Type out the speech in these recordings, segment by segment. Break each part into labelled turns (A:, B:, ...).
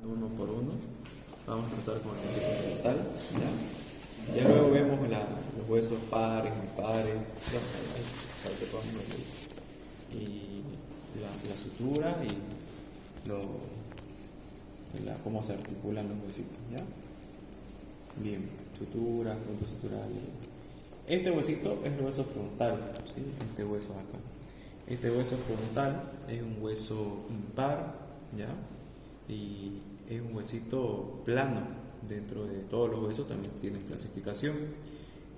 A: uno por uno. Vamos a empezar con el huesito frontal. Ya luego vemos los huesos pares, impares, para que podamos ver. Y la sutura y cómo se articulan los huesitos. ¿Ya? Bien, sutura, punto sutural. Este huesito es el hueso frontal, ¿sí? Este hueso acá. Este hueso frontal es un hueso impar, ¿ya? Y es un huesito plano. Dentro de todos los huesos también tienen clasificación.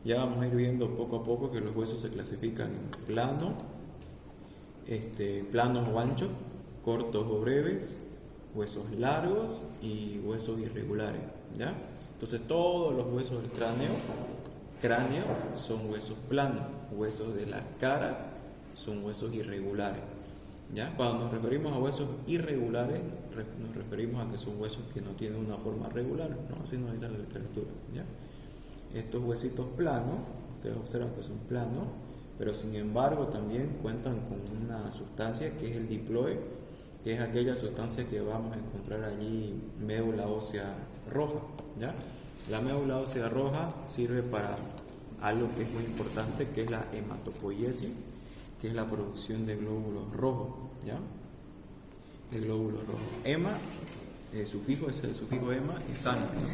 A: Ya vamos a ir viendo poco a poco que los huesos se clasifican en plano, planos o anchos, cortos o breves, huesos largos y huesos irregulares, ¿ya? Entonces todos los huesos del cráneo son huesos planos, huesos de la cara son huesos irregulares. ¿Ya? Cuando nos referimos a huesos irregulares, nos referimos a que son huesos que no tienen una forma regular, ¿no? Así nos dice la literatura. ¿Ya? Estos huesitos planos, ustedes observan que son planos, pero sin embargo también cuentan con una sustancia que es el diploide, que es aquella sustancia que vamos a encontrar allí, médula ósea roja. ¿Ya? La médula ósea roja sirve para algo que es muy importante, que es la hematopoiesis, que es la producción de glóbulos rojos, ¿ya? De glóbulos rojos. Hema, el sufijo hema es sangre, ¿no?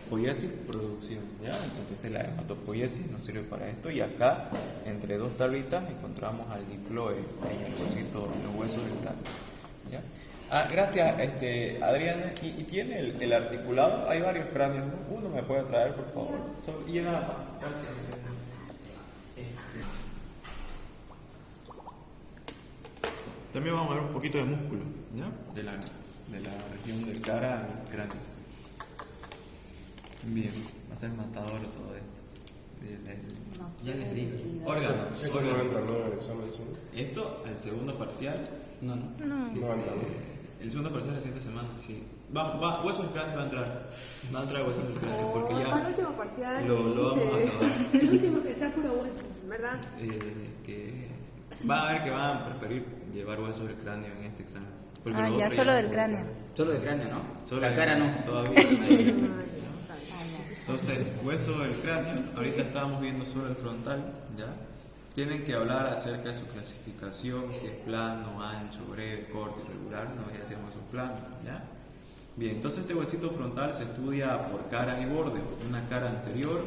A: Poiesis, producción, ¿ya? Entonces la hematopoiesis nos sirve para esto, y acá, entre dos tablitas, encontramos al diploide, en el huesito, los huesos del cráneo, ¿ya? Gracias, Adriana. ¿Y tiene el articulado? Hay varios cráneos, ¿no? Uno me puede traer, por favor. Y nada más. Gracias. También vamos a ver un poquito de músculo, ¿ya? De la región del cara al cráneo. Bien, va a ser matador todo esto. Ya les dije. Órganos. Esto, el segundo parcial. No. El segundo parcial de la siguiente semana, sí. Huesos del cráneo va a entrar huesos del cráneo, porque ya.
B: El último parcial.
A: Lo vamos a acabar.
B: El último que sea puro hueso, ¿verdad?
A: Va a ver que van a preferir llevar huesos del cráneo en este examen.
C: Ya solo del cráneo.
D: Solo del cráneo, ¿no?
A: Solo
D: la cara no.
A: Todavía. Entonces, hueso del cráneo, ahorita estábamos viendo solo el frontal, ¿ya? Tienen que hablar acerca de su clasificación, si es plano, ancho, breve, corto, irregular, no, ya decíamos un plano, ¿ya? Bien, entonces este huesito frontal se estudia por caras y bordes, una cara anterior,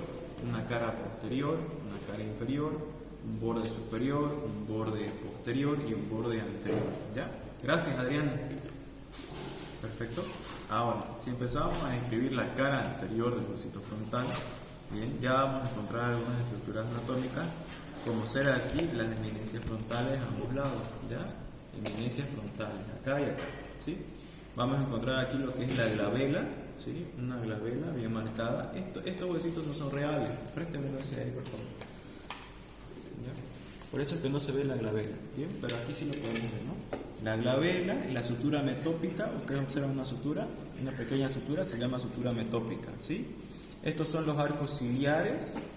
A: una cara posterior, una cara inferior, un borde superior, un borde posterior y un borde anterior, ¿ya? Gracias, Adriana. Perfecto. Ahora, si empezamos a escribir la cara anterior del huesito frontal, bien, ya vamos a encontrar algunas estructuras anatómicas, como ser aquí las eminencias frontales a ambos lados, ¿ya? Eminencias frontales, acá y acá, ¿sí? Vamos a encontrar aquí lo que es la glabela, ¿sí? Una glabela bien marcada. Estos huesitos no son reales, préstemelo ese ahí, por favor. ¿Ya? Por eso es que no se ve la glabela, ¿bien? Pero aquí sí lo podemos ver, ¿no? La glabela y la sutura metópica, ustedes observan una sutura, una pequeña sutura, se llama sutura metópica, ¿sí? Estos son los arcos ciliares,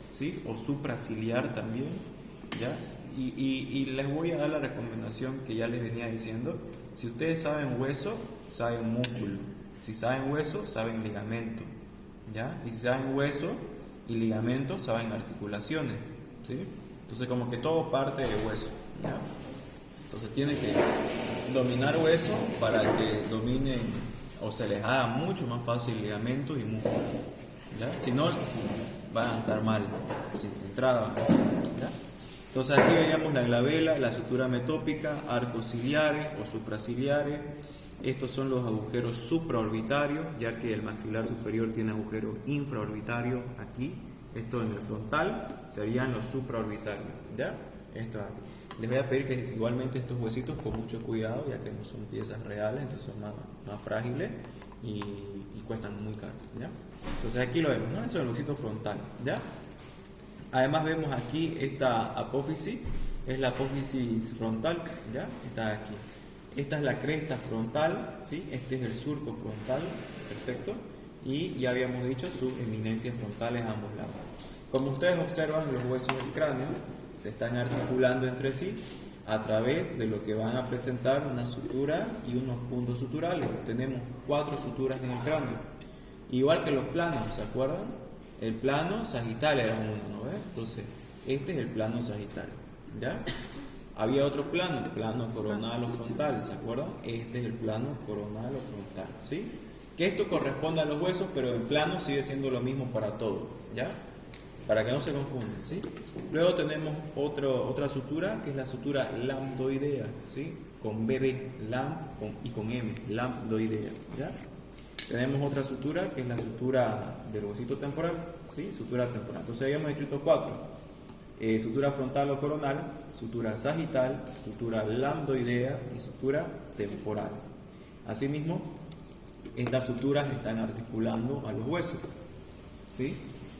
A: ¿sí? O supraciliar también, ¿ya? Y les voy a dar la recomendación que ya les venía diciendo. Si ustedes saben hueso, saben músculo. Si saben hueso, saben ligamento, ¿ya? Y si saben hueso y ligamento, saben articulaciones, ¿sí? Entonces como que todo parte de hueso, ¿ya? Entonces tienen que dominar hueso para que dominen o se les haga mucho más fácil ligamentos y músculos, ¿ya? Si no, van a estar mal, sin entrada, ¿ya? Entonces aquí veíamos la glabela, la sutura metópica, arcos ciliares o supraciliares. Estos son los agujeros supraorbitarios, ya que el maxilar superior tiene agujeros infraorbitarios aquí. Esto en el frontal serían los supraorbitarios, ¿ya? Esto aquí. Les voy a pedir que igualmente estos huesitos con mucho cuidado, ya que no son piezas reales, entonces son más frágiles y cuestan muy caro, ¿ya? Entonces aquí lo vemos, ¿no? Eso es el huesito frontal, ¿ya? Además vemos aquí esta apófisis, es la apófisis frontal, ¿ya? Está aquí. Esta es la cresta frontal, ¿sí? Este es el surco frontal, perfecto. Y ya habíamos dicho sus eminencias frontales a ambos lados. Como ustedes observan, los huesos del cráneo se están articulando entre sí a través de lo que van a presentar una sutura y unos puntos suturales. Tenemos 4 suturas en el cráneo, igual que los planos, ¿se acuerdan? El plano sagital era uno, ¿no ves? Entonces, este es el plano sagital, ¿ya? Había otro plano, el plano coronal o frontal, ¿se acuerdan? Este es el plano coronal o frontal, ¿sí? Que esto corresponde a los huesos, pero el plano sigue siendo lo mismo para todo, ¿ya? Para que no se confundan, ¿sí? Luego tenemos otra sutura, que es la sutura lambdoidea, ¿sí? Con BD, y con M, lambdoidea, ¿ya? Tenemos otra sutura, que es la sutura del huesito temporal, ¿sí? Sutura temporal. Entonces habíamos escrito 4. Sutura frontal o coronal, sutura sagital, sutura lambdoidea y sutura temporal. Asimismo, estas suturas están articulando a los huesos, ¿sí?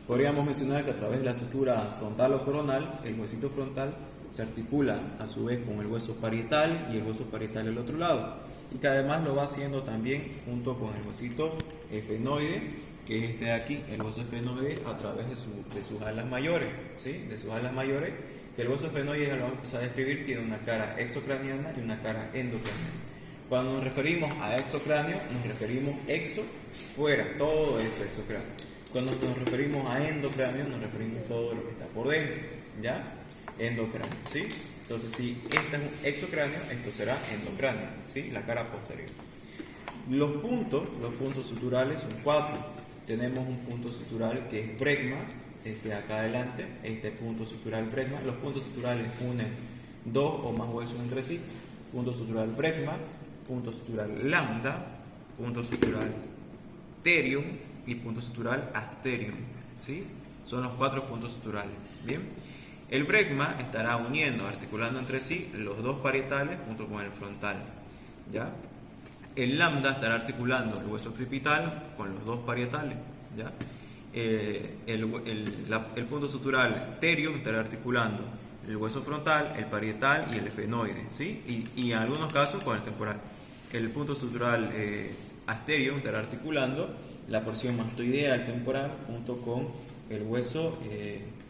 A: Podríamos mencionar que a través de la sutura frontal o coronal, el huesito frontal se articula a su vez con el hueso parietal y el hueso parietal del otro lado, y que además lo va haciendo también junto con el huesito efenoide, que es este de aquí, el hueso efenoide, a través de sus alas mayores, ¿sí? De sus alas mayores, que el hueso efenoide, ya lo vamos a empezar a describir, tiene una cara exocraniana y una cara endocraniana. Cuando nos referimos a exocráneo, nos referimos exo, fuera, todo esto exocráneo. Cuando nos referimos a endocráneo, nos referimos a todo lo que está por dentro, ¿ya? Endocráneo, ¿sí? Entonces, si este es un exocráneo, esto será endocráneo, ¿sí? La cara posterior. Los puntos suturales son 4. Tenemos un punto sutural que es bregma, acá adelante, este punto sutural bregma. Los puntos suturales unen 2 o más huesos entre sí. Punto sutural bregma, punto sutural lambda, punto sutural terium y punto sutural asterium, ¿sí? Son los 4 puntos suturales, ¿bien? El bregma estará uniendo, articulando entre sí los 2 parietales junto con el frontal, ¿ya? El lambda estará articulando el hueso occipital con los 2 parietales, ¿ya? El punto sutural terium estará articulando el hueso frontal, el parietal y el efenoide, ¿sí? Y en algunos casos con el temporal. El punto sutural asterium estará articulando la porción mastoidea del temporal junto con el hueso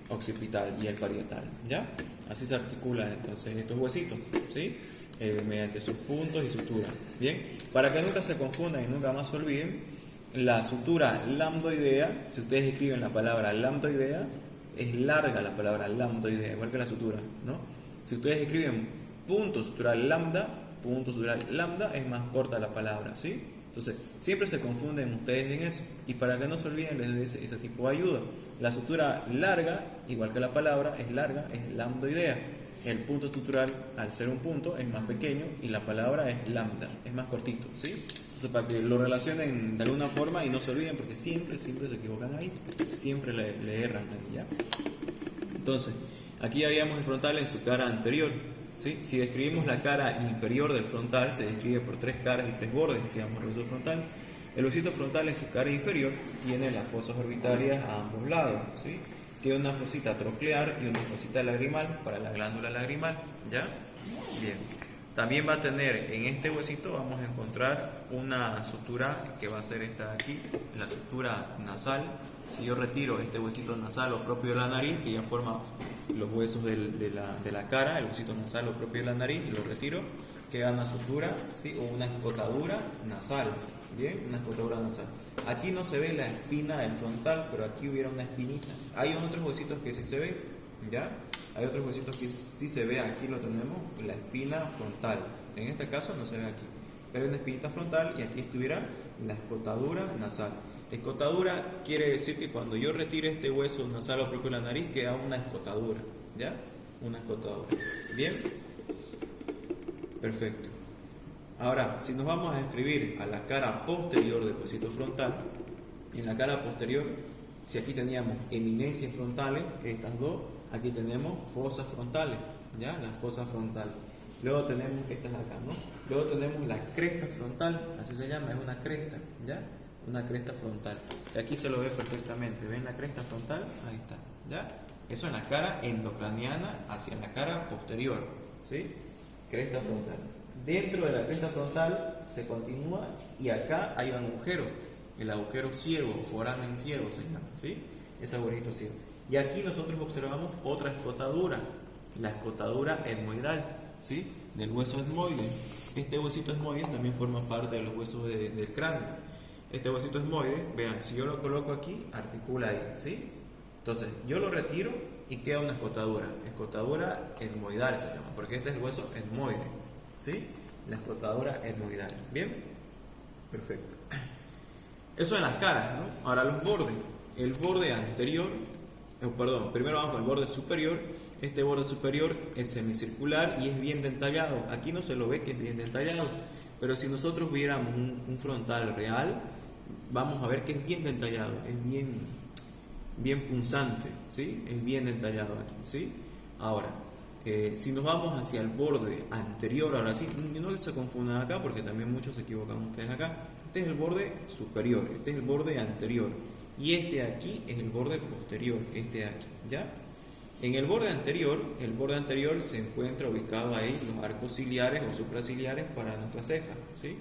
A: occipital y el parietal, ¿ya? Así se articulan entonces estos huesitos, ¿sí? Mediante sus puntos y suturas. Bien, para que nunca se confundan y nunca más se olviden, la sutura lambdoidea, si ustedes escriben la palabra lambdoidea, es larga la palabra lambdoidea, igual que la sutura, ¿no? Si ustedes escriben punto sutural lambda, es más corta la palabra, ¿sí? Entonces, siempre se confunden ustedes en eso, y para que no se olviden les doy ese tipo de ayuda. La sutura larga, igual que la palabra, es larga, es lambdoidea. El punto sutural, al ser un punto, es más pequeño y la palabra es lambda, es más cortito, ¿sí? Entonces, para que lo relacionen de alguna forma y no se olviden, porque siempre se equivocan ahí, siempre le erran ahí, ¿ya? Entonces, aquí ya veíamos el frontal en su cara anterior, ¿sí? Si describimos la cara inferior del frontal, se describe por 3 caras y 3 bordes, decíamos el hueso frontal. El huesito frontal en su cara inferior tiene las fosas orbitarias a ambos lados, ¿sí? Tiene una fosita troclear y una fosita lagrimal para la glándula lagrimal, ¿ya? Bien. También va a tener en este huesito, vamos a encontrar una sutura que va a ser esta de aquí, la sutura nasal. Si yo retiro este huesito nasal o propio de la nariz, que ya forma los huesos de la cara, el huesito nasal o propio de la nariz, y lo retiro, queda una sutura, ¿sí? O una escotadura nasal, ¿bien? Una escotadura nasal. Aquí no se ve la espina del frontal, pero aquí hubiera una espinita. Hay otros huesitos que sí se ve, ¿ya? Hay otros huesitos que sí se ve, aquí lo tenemos, la espina frontal. En este caso no se ve aquí, pero hay una espinita frontal y aquí estuviera la escotadura nasal. Escotadura quiere decir que cuando yo retire este hueso nasal o propio de la nariz, queda una escotadura, ¿ya? Una escotadura. ¿Bien? Perfecto. Ahora, si nos vamos a escribir a la cara posterior del huesito frontal, en la cara posterior, si aquí teníamos eminencias frontales, estas dos, aquí tenemos fosas frontales, ¿ya? Las fosas frontales. Luego tenemos, esta es acá, ¿no? Luego tenemos la cresta frontal, así se llama, es una cresta, ¿ya? Una cresta frontal. Y aquí se lo ve perfectamente, ¿ven la cresta frontal? Ahí está, ¿ya? Eso en la cara endocraniana hacia la cara posterior, ¿sí? Cresta frontal. Dentro de la cresta frontal se continúa y acá hay un agujero, el agujero ciego, foramen ciego se llama, ¿sí? Ese agujerito ciego. Y aquí nosotros observamos otra escotadura, la escotadura etmoidal, ¿sí? Del hueso etmoide. Este huesito etmoide también forma parte de los huesos del cráneo. Este huesito etmoide, vean, si yo lo coloco aquí, articula ahí, ¿sí? Entonces, yo lo retiro y queda una escotadura etmoidal se llama, porque este es el hueso etmoide, ¿sí? La escotadura etmoidal. ¿Bien? Perfecto. Eso en las caras, ¿no? Ahora los bordes. El borde anterior, primero vamos con el borde superior. Este borde superior es semicircular y es bien detallado. Aquí no se lo ve que es bien detallado, pero si nosotros viéramos un frontal real, vamos a ver que es bien detallado, es bien punzante, ¿sí? Es bien detallado aquí, ¿sí? Ahora, si nos vamos hacia el borde anterior, ahora sí, no se confundan acá porque también muchos se equivocan ustedes acá. Este es el borde superior, este es el borde anterior y este aquí es el borde posterior, este de aquí, ¿ya? En el borde anterior se encuentra ubicado ahí los arcos ciliares o supraciliares para nuestra ceja, ¿sí?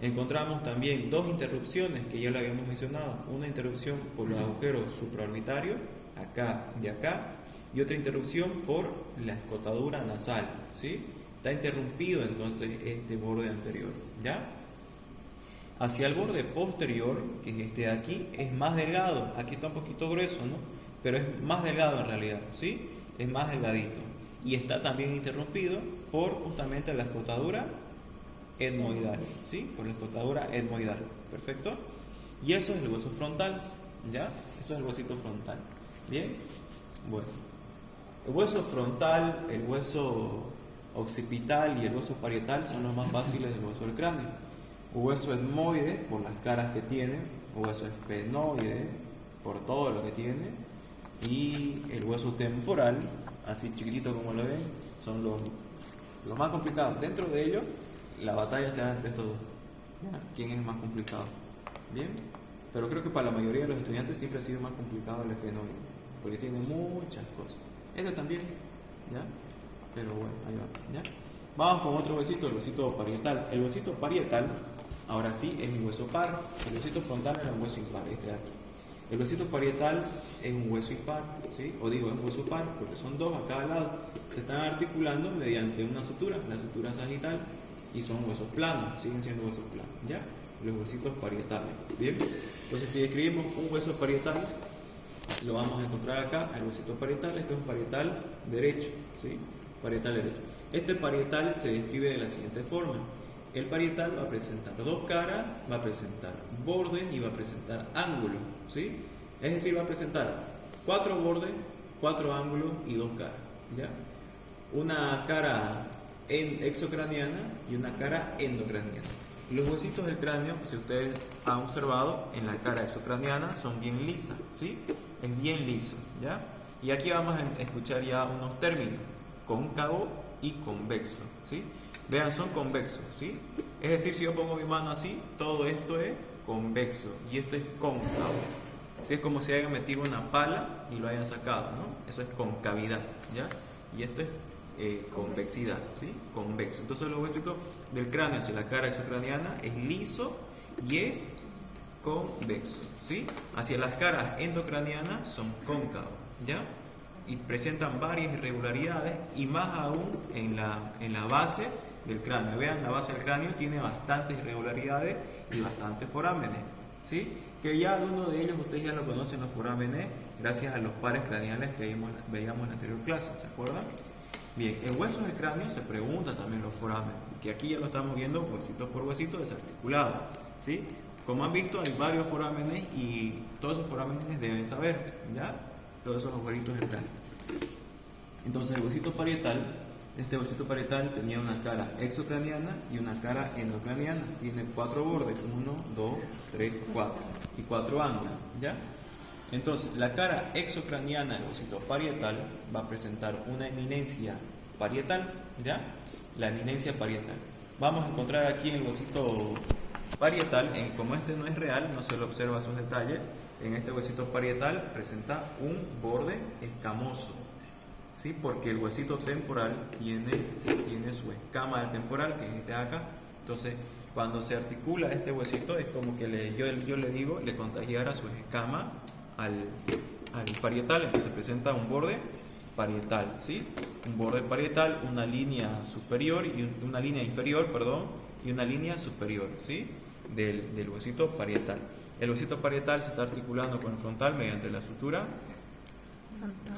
A: Encontramos también dos interrupciones que ya lo habíamos mencionado, una interrupción por los agujeros supraorbitarios, acá y acá, y otra interrupción por la escotadura nasal, ¿sí? Está interrumpido entonces este borde anterior, ¿ya? Hacia el borde posterior, que es este de aquí, es más delgado, aquí está un poquito grueso, ¿no? Pero es más delgado en realidad, ¿sí? Es más delgadito. Y está también interrumpido por justamente la escotadura etmoidal, ¿sí? Por la escotadura etmoidal, ¿perfecto? Y eso es el hueso frontal, ¿ya? Eso es el huesito frontal, ¿bien? Bueno, el hueso frontal, el hueso occipital y el hueso parietal son los más fáciles del hueso del cráneo. Hueso etmoide, por las caras que tiene, hueso esfenoide, por todo lo que tiene, y el hueso temporal, así chiquitito como lo ven, son los más complicados. Dentro de ellos, la batalla se da entre estos dos. ¿Ya? ¿Quién es más complicado? ¿Bien? Pero creo que para la mayoría de los estudiantes siempre ha sido más complicado el esfenoide, porque tiene muchas cosas. Este también, ¿ya? Pero bueno, ahí va, ¿ya? Vamos con otro huesito, el huesito parietal. El huesito parietal, ahora sí, es un hueso par. El huesito frontal era un hueso impar, este de aquí. El huesito parietal es un hueso impar, ¿sí? O digo, es un hueso par, porque son dos a cada lado. Se están articulando mediante una sutura, la sutura sagital, y son huesos planos, siguen siendo huesos planos, ¿ya? Los huesitos parietales, ¿bien? Entonces, si escribimos un hueso parietal, lo vamos a encontrar acá, el huesito parietal. Este es un parietal derecho, ¿sí? Parietal derecho. Este parietal se describe de la siguiente forma. El parietal va a presentar dos caras, va a presentar bordes y va a presentar ángulos, ¿sí? Es decir, va a presentar 4 bordes, 4 ángulos y 2 caras, ¿ya? Una cara exocraniana y una cara endocraniana. Los huesitos del cráneo, si ustedes han observado, en la cara exocraniana son bien lisas, ¿sí? Es bien liso, ¿ya? Y aquí vamos a escuchar ya unos términos, cóncavo y convexo, ¿sí? Vean, son convexos, ¿sí? Es decir, si yo pongo mi mano así, todo esto es convexo y esto es cóncavo. ¿Sí? Es como si hayan metido una pala y lo hayan sacado, ¿no? Eso es concavidad, ¿ya? Y esto es convexidad, ¿sí? Convexo. Entonces los huesitos del cráneo hacia la cara exocraniana es liso y es convexo, ¿sí? Hacia las caras endocranianas son cóncavos, ¿ya? Y presentan varias irregularidades y más aún en la base del cráneo. Vean, la base del cráneo tiene bastantes irregularidades y bastantes forámenes, ¿sí? Que ya algunos de ellos ustedes ya lo conocen, los forámenes, gracias a los pares craneales que veíamos en la anterior clase, ¿se acuerdan? Bien, en huesos del cráneo se pregunta también los forámenes, que aquí ya lo estamos viendo huesito por huesito desarticulado, ¿sí? Como han visto, hay varios forámenes y todos esos forámenes deben saber, ¿ya? Todos esos agujeritos del cráneo. Entonces el huesito parietal, este huesito parietal tenía una cara exocraniana y una cara endocraniana. Tiene 4 bordes, 1, 2, 3, 4 y 4 ángulos, ¿ya? Entonces la cara exocraniana del huesito parietal va a presentar una eminencia parietal, ¿ya? La eminencia parietal. Vamos a encontrar aquí en el huesito parietal, como este no es real, no se le observa sus detalles, en este huesito parietal presenta un borde escamoso, ¿sí? Porque el huesito temporal tiene su escama del temporal, que es este de acá. Entonces, cuando se articula este huesito, es como que yo le digo, le contagiara su escama al parietal. Entonces presenta un borde parietal, ¿sí? Un borde parietal, una línea superior y una línea inferior, perdón, y una línea superior, ¿sí? Del huesito parietal. El huesito parietal se está articulando con el frontal mediante la sutura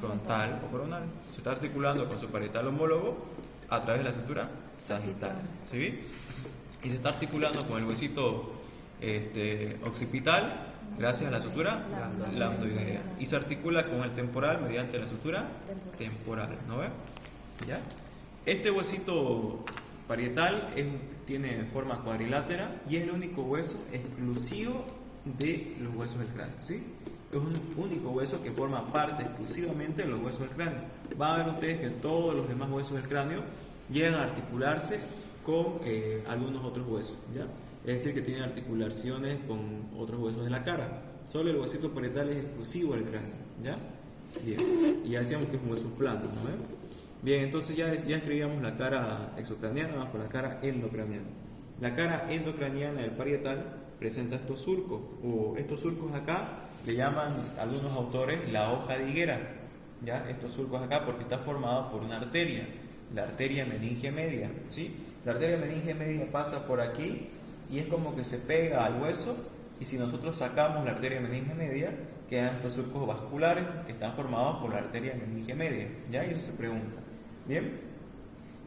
A: frontal o coronal. Se está articulando con su parietal homólogo a través de la sutura sagital, ¿sí? Y se está articulando con el huesito occipital gracias a la sutura lambdoidea. Y se articula con el temporal mediante la sutura temporal, ¿no ve? ¿Ya? Este huesito parietal tiene forma cuadrilátera y es el único hueso exclusivo de los huesos del cráneo, ¿sí? Es un único hueso que forma parte exclusivamente de los huesos del cráneo. Van a ver ustedes que todos los demás huesos del cráneo llegan a articularse con algunos otros huesos, ¿ya? Es decir, que tienen articulaciones con otros huesos de la cara. Solo el huesito parietal es exclusivo del cráneo, ¿ya? Bien, y ya decíamos que es un hueso plano, ¿no? Bien, entonces ya escribíamos la cara exocraniana, vamos por la cara endocraniana. La cara endocraniana del parietal presenta estos surcos, o estos surcos acá le llaman algunos autores la hoja de higuera, ¿ya? Estos surcos acá porque está formado por una arteria, la arteria meninge media, ¿sí? La arteria meninge media pasa por aquí y es como que se pega al hueso, y si nosotros sacamos la arteria meninge media, quedan estos surcos vasculares que están formados por la arteria meninge media, ¿ya? Y eso se pregunta. Bien,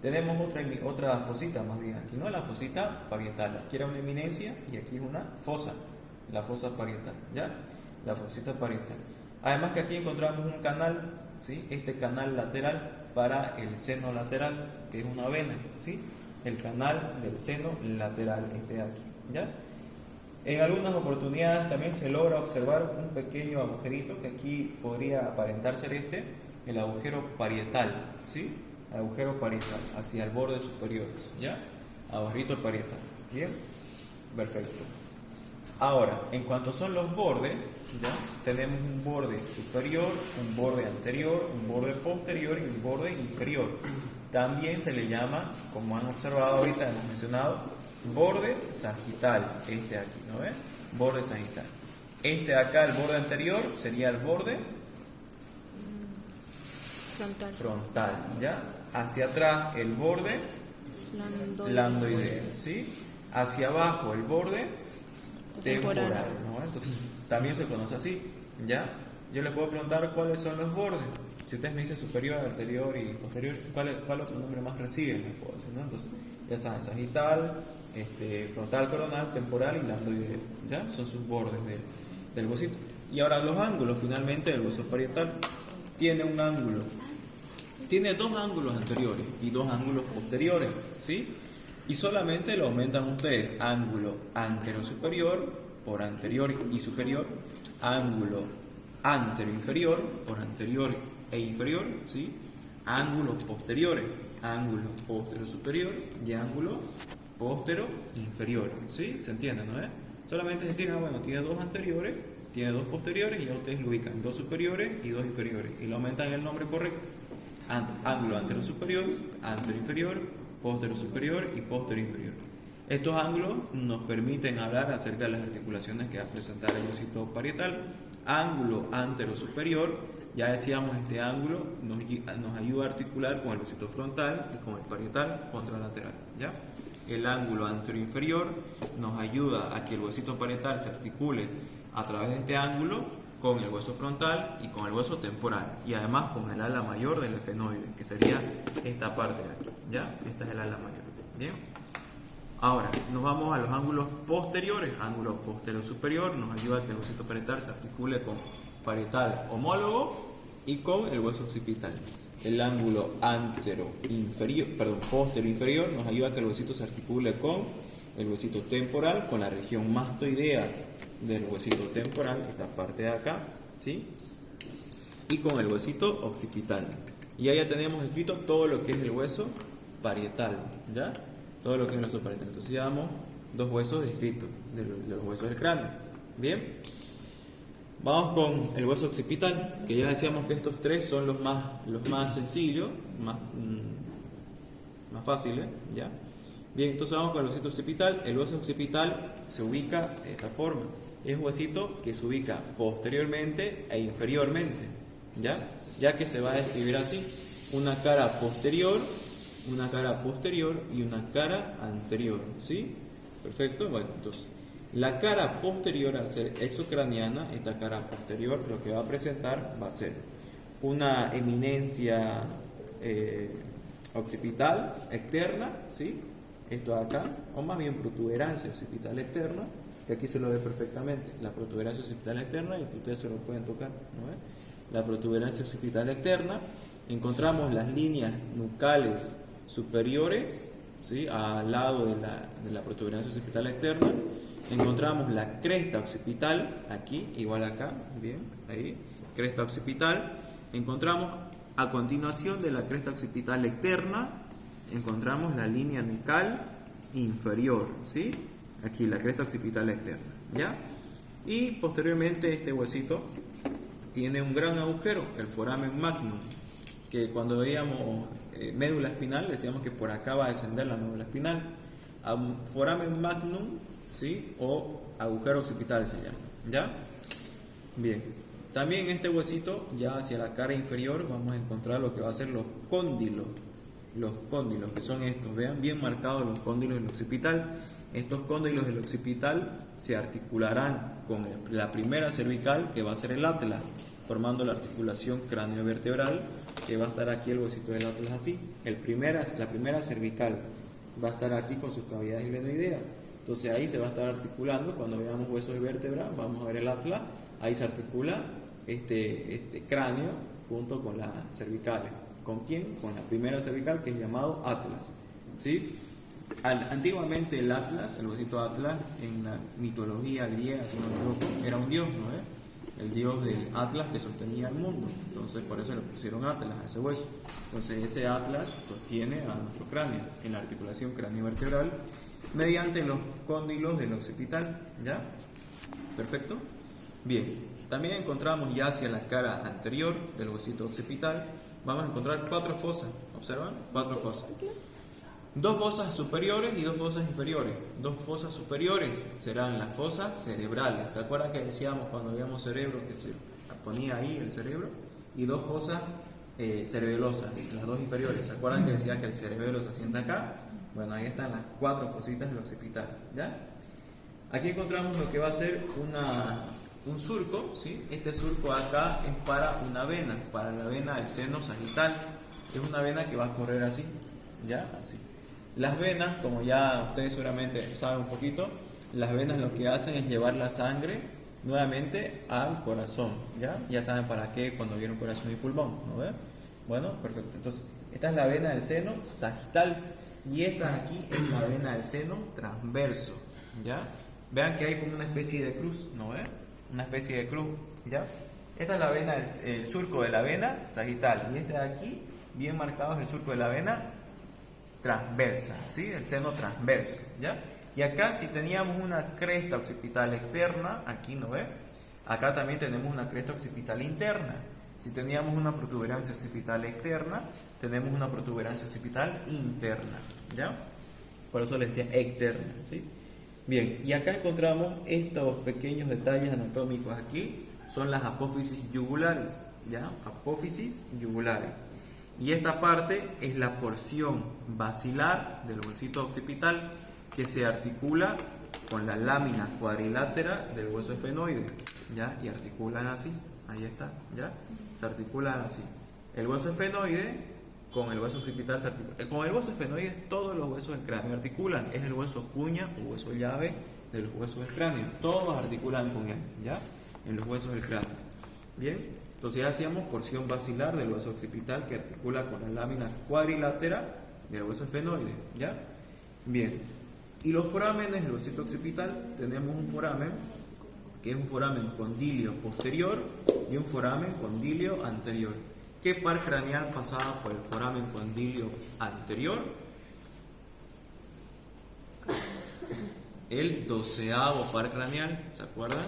A: tenemos otra fosita más bien aquí, ¿no? La fosita parietal. Aquí era una eminencia y aquí es una fosa, la fosa parietal, ¿ya? La fosita parietal. Además que aquí encontramos un canal, ¿sí? Este canal lateral para el seno lateral, que es una vena, ¿sí? El canal del seno lateral, de aquí, ¿ya? En algunas oportunidades también se logra observar un pequeño agujerito que aquí podría aparentar ser el agujero parietal, ¿sí? Agujero parietal hacia el borde superior, ¿ya? Agujerito parietal, ¿bien? Perfecto. Ahora, en cuanto son los bordes, ¿ya? Tenemos un borde superior, un borde anterior, un borde posterior y un borde inferior. También se le llama, como han observado ahorita, hemos mencionado, borde sagital, de aquí, ¿no ves? Borde sagital. De acá, el borde anterior, sería el borde frontal, ¿ya? Hacia atrás, el borde lambdoideo, ¿sí? Hacia abajo, el borde temporal, ¿no? Entonces, también se conoce así, ¿ya? Yo les puedo preguntar cuáles son los bordes. Si ustedes me dicen superior, anterior y posterior, ¿cuál otro nombre más reciben? Les puedo decir, ¿no? Entonces, ya saben, sagital, frontal, coronal, temporal y lambdoideo, ¿ya? Son sus bordes del huesito. Y ahora los ángulos, finalmente, del hueso parietal tiene un ángulo. Tiene dos ángulos anteriores y dos ángulos posteriores, ¿sí? Y solamente lo aumentan ustedes. Ángulo antero-superior por anterior y superior. Ángulo antero-inferior por anterior e inferior, ¿sí? Ángulos posteriores. Ángulo postero-superior y ángulo postero-inferior, ¿sí? ¿Se entiende, no es? Solamente es decir, bueno, tiene dos anteriores, tiene dos posteriores y ya ustedes lo ubican. Dos superiores y dos inferiores. Y lo aumentan el nombre correcto. Ángulo antero-superior, antero-inferior, postero-superior y postero-inferior. Estos ángulos nos permiten hablar acerca de las articulaciones que va a presentar el huesito parietal. Ángulo antero-superior, ya decíamos, este ángulo nos ayuda a articular con el huesito frontal y con el parietal contralateral, ¿ya? El ángulo antero-inferior nos ayuda a que el huesito parietal se articule a través de este ángulo con el hueso frontal y con el hueso temporal, y además con el ala mayor del efenoide, que sería esta parte de aquí, ¿ya? Esta es el ala mayor, ¿bien? Ahora, nos vamos a los ángulos posteriores. Ángulo posterior superior nos ayuda a que el huesito parietal se articule con parietal homólogo y con el hueso occipital. El ángulo posterior inferior nos ayuda a que el huesito se articule con el huesito temporal, con la región mastoidea del huesito temporal, esta parte de acá, ¿sí? Y con el huesito occipital. Y ahí ya tenemos escrito todo lo que es el hueso parietal, ¿ya? Todo lo que es el hueso parietal. Entonces ya damos dos huesos descritos de los huesos del cráneo. Bien. Vamos con el hueso occipital, que ya decíamos que estos tres son los más sencillos, más fáciles, ¿ya? Bien, entonces vamos con el huesito occipital. El hueso occipital se ubica de esta forma. Es un huesito que se ubica posteriormente e inferiormente. ya que se va a describir así: una cara posterior y una cara anterior, ¿sí? Perfecto. Bueno, entonces la cara posterior, al ser exocraniana, esta cara posterior lo que va a presentar va a ser una eminencia occipital externa, ¿sí? Esto acá, o más bien protuberancia occipital externa, que aquí se lo ve perfectamente, la protuberancia occipital externa, y ustedes se lo pueden tocar, ¿no ven? La protuberancia occipital externa. Encontramos las líneas nucales superiores, ¿sí? Al lado de la protuberancia occipital externa. Encontramos la cresta occipital, aquí, igual acá, bien, ahí, cresta occipital. Encontramos a continuación de la cresta occipital externa, encontramos la línea nucal inferior, ¿sí? Aquí la cresta occipital externa, ¿ya? Y posteriormente este huesito tiene un gran agujero, el foramen magnum, que cuando veíamos médula espinal decíamos que por acá va a descender la médula espinal. Foramen magnum, ¿sí? O agujero occipital se llama, ¿ya? Bien, también en este huesito, ya hacia la cara inferior, vamos a encontrar lo que va a ser los cóndilos, que son estos, vean, bien marcados los cóndilos del occipital. Estos cóndilos del occipital se articularán con la primera cervical, que va a ser el atlas, formando la articulación craniovertebral, que va a estar aquí el huesito del atlas así. La primera cervical va a estar aquí con sus cavidades glenoideas. Entonces ahí se va a estar articulando, cuando veamos huesos de vértebra, vamos a ver el atlas, ahí se articula este cráneo junto con las cervicales. ¿Con quién? Con la primera cervical, que es llamado atlas, ¿sí? Antiguamente el atlas, el huesito atlas, en la mitología griega, si no me equivoco, era un dios, ¿no? El dios del atlas que sostenía el mundo. Entonces por eso le pusieron atlas a ese hueso. Entonces ese atlas sostiene a nuestro cráneo en la articulación craniovertebral mediante los cóndilos del occipital, ¿ya? Perfecto. Bien, también encontramos ya hacia la cara anterior del huesito occipital, vamos a encontrar 4 fosas. ¿Observan? 4 fosas. 2 fosas superiores y 2 fosas inferiores. 2 fosas superiores serán las fosas cerebrales. ¿Se acuerdan que decíamos cuando veíamos cerebro que se ponía ahí el cerebro? Y 2 fosas cerebelosas, las 2 inferiores. ¿Se acuerdan que decía que el cerebelo se asienta acá? Bueno, ahí están las 4 fositas del occipital, ¿ya? Aquí encontramos lo que va a ser un surco, ¿sí? Este surco acá es para una vena, para la vena del seno sagital. Es una vena que va a correr así, ¿ya? Así. Las venas, como ya ustedes seguramente saben un poquito, las venas lo que hacen es llevar la sangre nuevamente al corazón, ¿ya? Ya saben para qué cuando vieron corazón y pulmón, ¿no ven? Bueno, perfecto. Entonces, esta es la vena del seno sagital y esta aquí es la vena del seno transverso, ¿ya? Vean que hay como una especie de cruz, ¿no ven? Una especie de cruz, ¿ya? Esta es la vena, el surco de la vena sagital, y este de aquí, bien marcado, es el surco de la vena transversa, ¿sí? El seno transverso, ¿ya? Y acá si teníamos una cresta occipital externa, aquí no ve, acá también tenemos una cresta occipital interna. Si teníamos una protuberancia occipital externa, tenemos una protuberancia occipital interna, ¿ya? Por eso les decía externa, ¿sí? Bien, y acá encontramos estos pequeños detalles anatómicos aquí, son las apófisis yugulares, ¿ya? Apófisis yugulares. Y esta parte es la porción basilar del huesito occipital que se articula con la lámina cuadrilátera del hueso esfenoide, ¿ya? Y articulan así, ahí está, ¿ya? Se articulan así. El hueso esfenoide con el hueso occipital se articula. Con el hueso esfenoide todos los huesos del cráneo articulan, es el hueso cuña o hueso llave de los huesos del cráneo, todos articulan con él, ¿ya? En los huesos del cráneo. Bien. Entonces ya hacíamos porción basilar del hueso occipital que articula con la lámina cuadrilátera del hueso esfenoide, ¿ya? Bien, y los forámenes del huesito occipital, tenemos un foramen que es un foramen condilio posterior y un foramen condilio anterior. ¿Qué par craneal pasaba por el foramen condilio anterior? El 12º par craneal, ¿se acuerdan?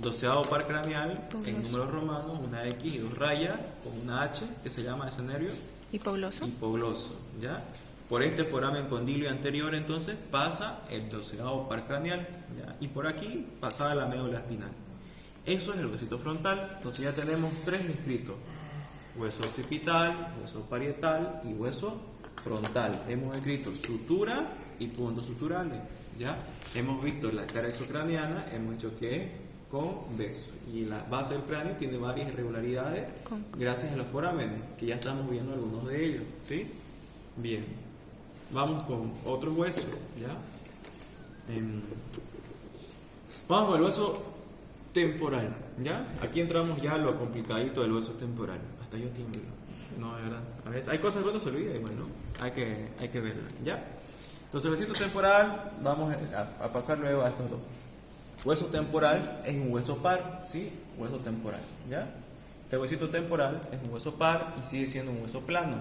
A: 12º par craneal, en números romanos, una X y 2 rayas, con una H, que se llama ese nervio.
C: Hipogloso.
A: Hipogloso, ¿ya? Por este foramen condilio anterior, entonces, pasa el 12º par craneal, ¿ya? Y por aquí pasaba la médula espinal. Eso es el huesito frontal. Entonces ya tenemos 3 descritos. hueso occipital, hueso parietal y hueso frontal. Hemos escrito sutura y puntos suturales, ¿ya? Hemos visto la cara exocraniana, hemos dicho que es convexo. Y la base del cráneo tiene varias irregularidades gracias a los forámenes, que ya estamos viendo algunos de ellos, ¿sí? Bien, vamos con otro hueso, ¿ya? Vamos con el hueso temporal, ¿ya? Aquí entramos ya a lo complicadito del hueso temporal. Hasta yo tiemblo, no, de verdad. A veces hay cosas que uno se olvida y bueno, hay que verlas, ¿ya? Entonces el huesito temporal, vamos a pasar luego a estos dos. Hueso temporal es un hueso par, ¿sí? Hueso temporal, ¿ya? Este huesito temporal es un hueso par y sigue siendo un hueso plano.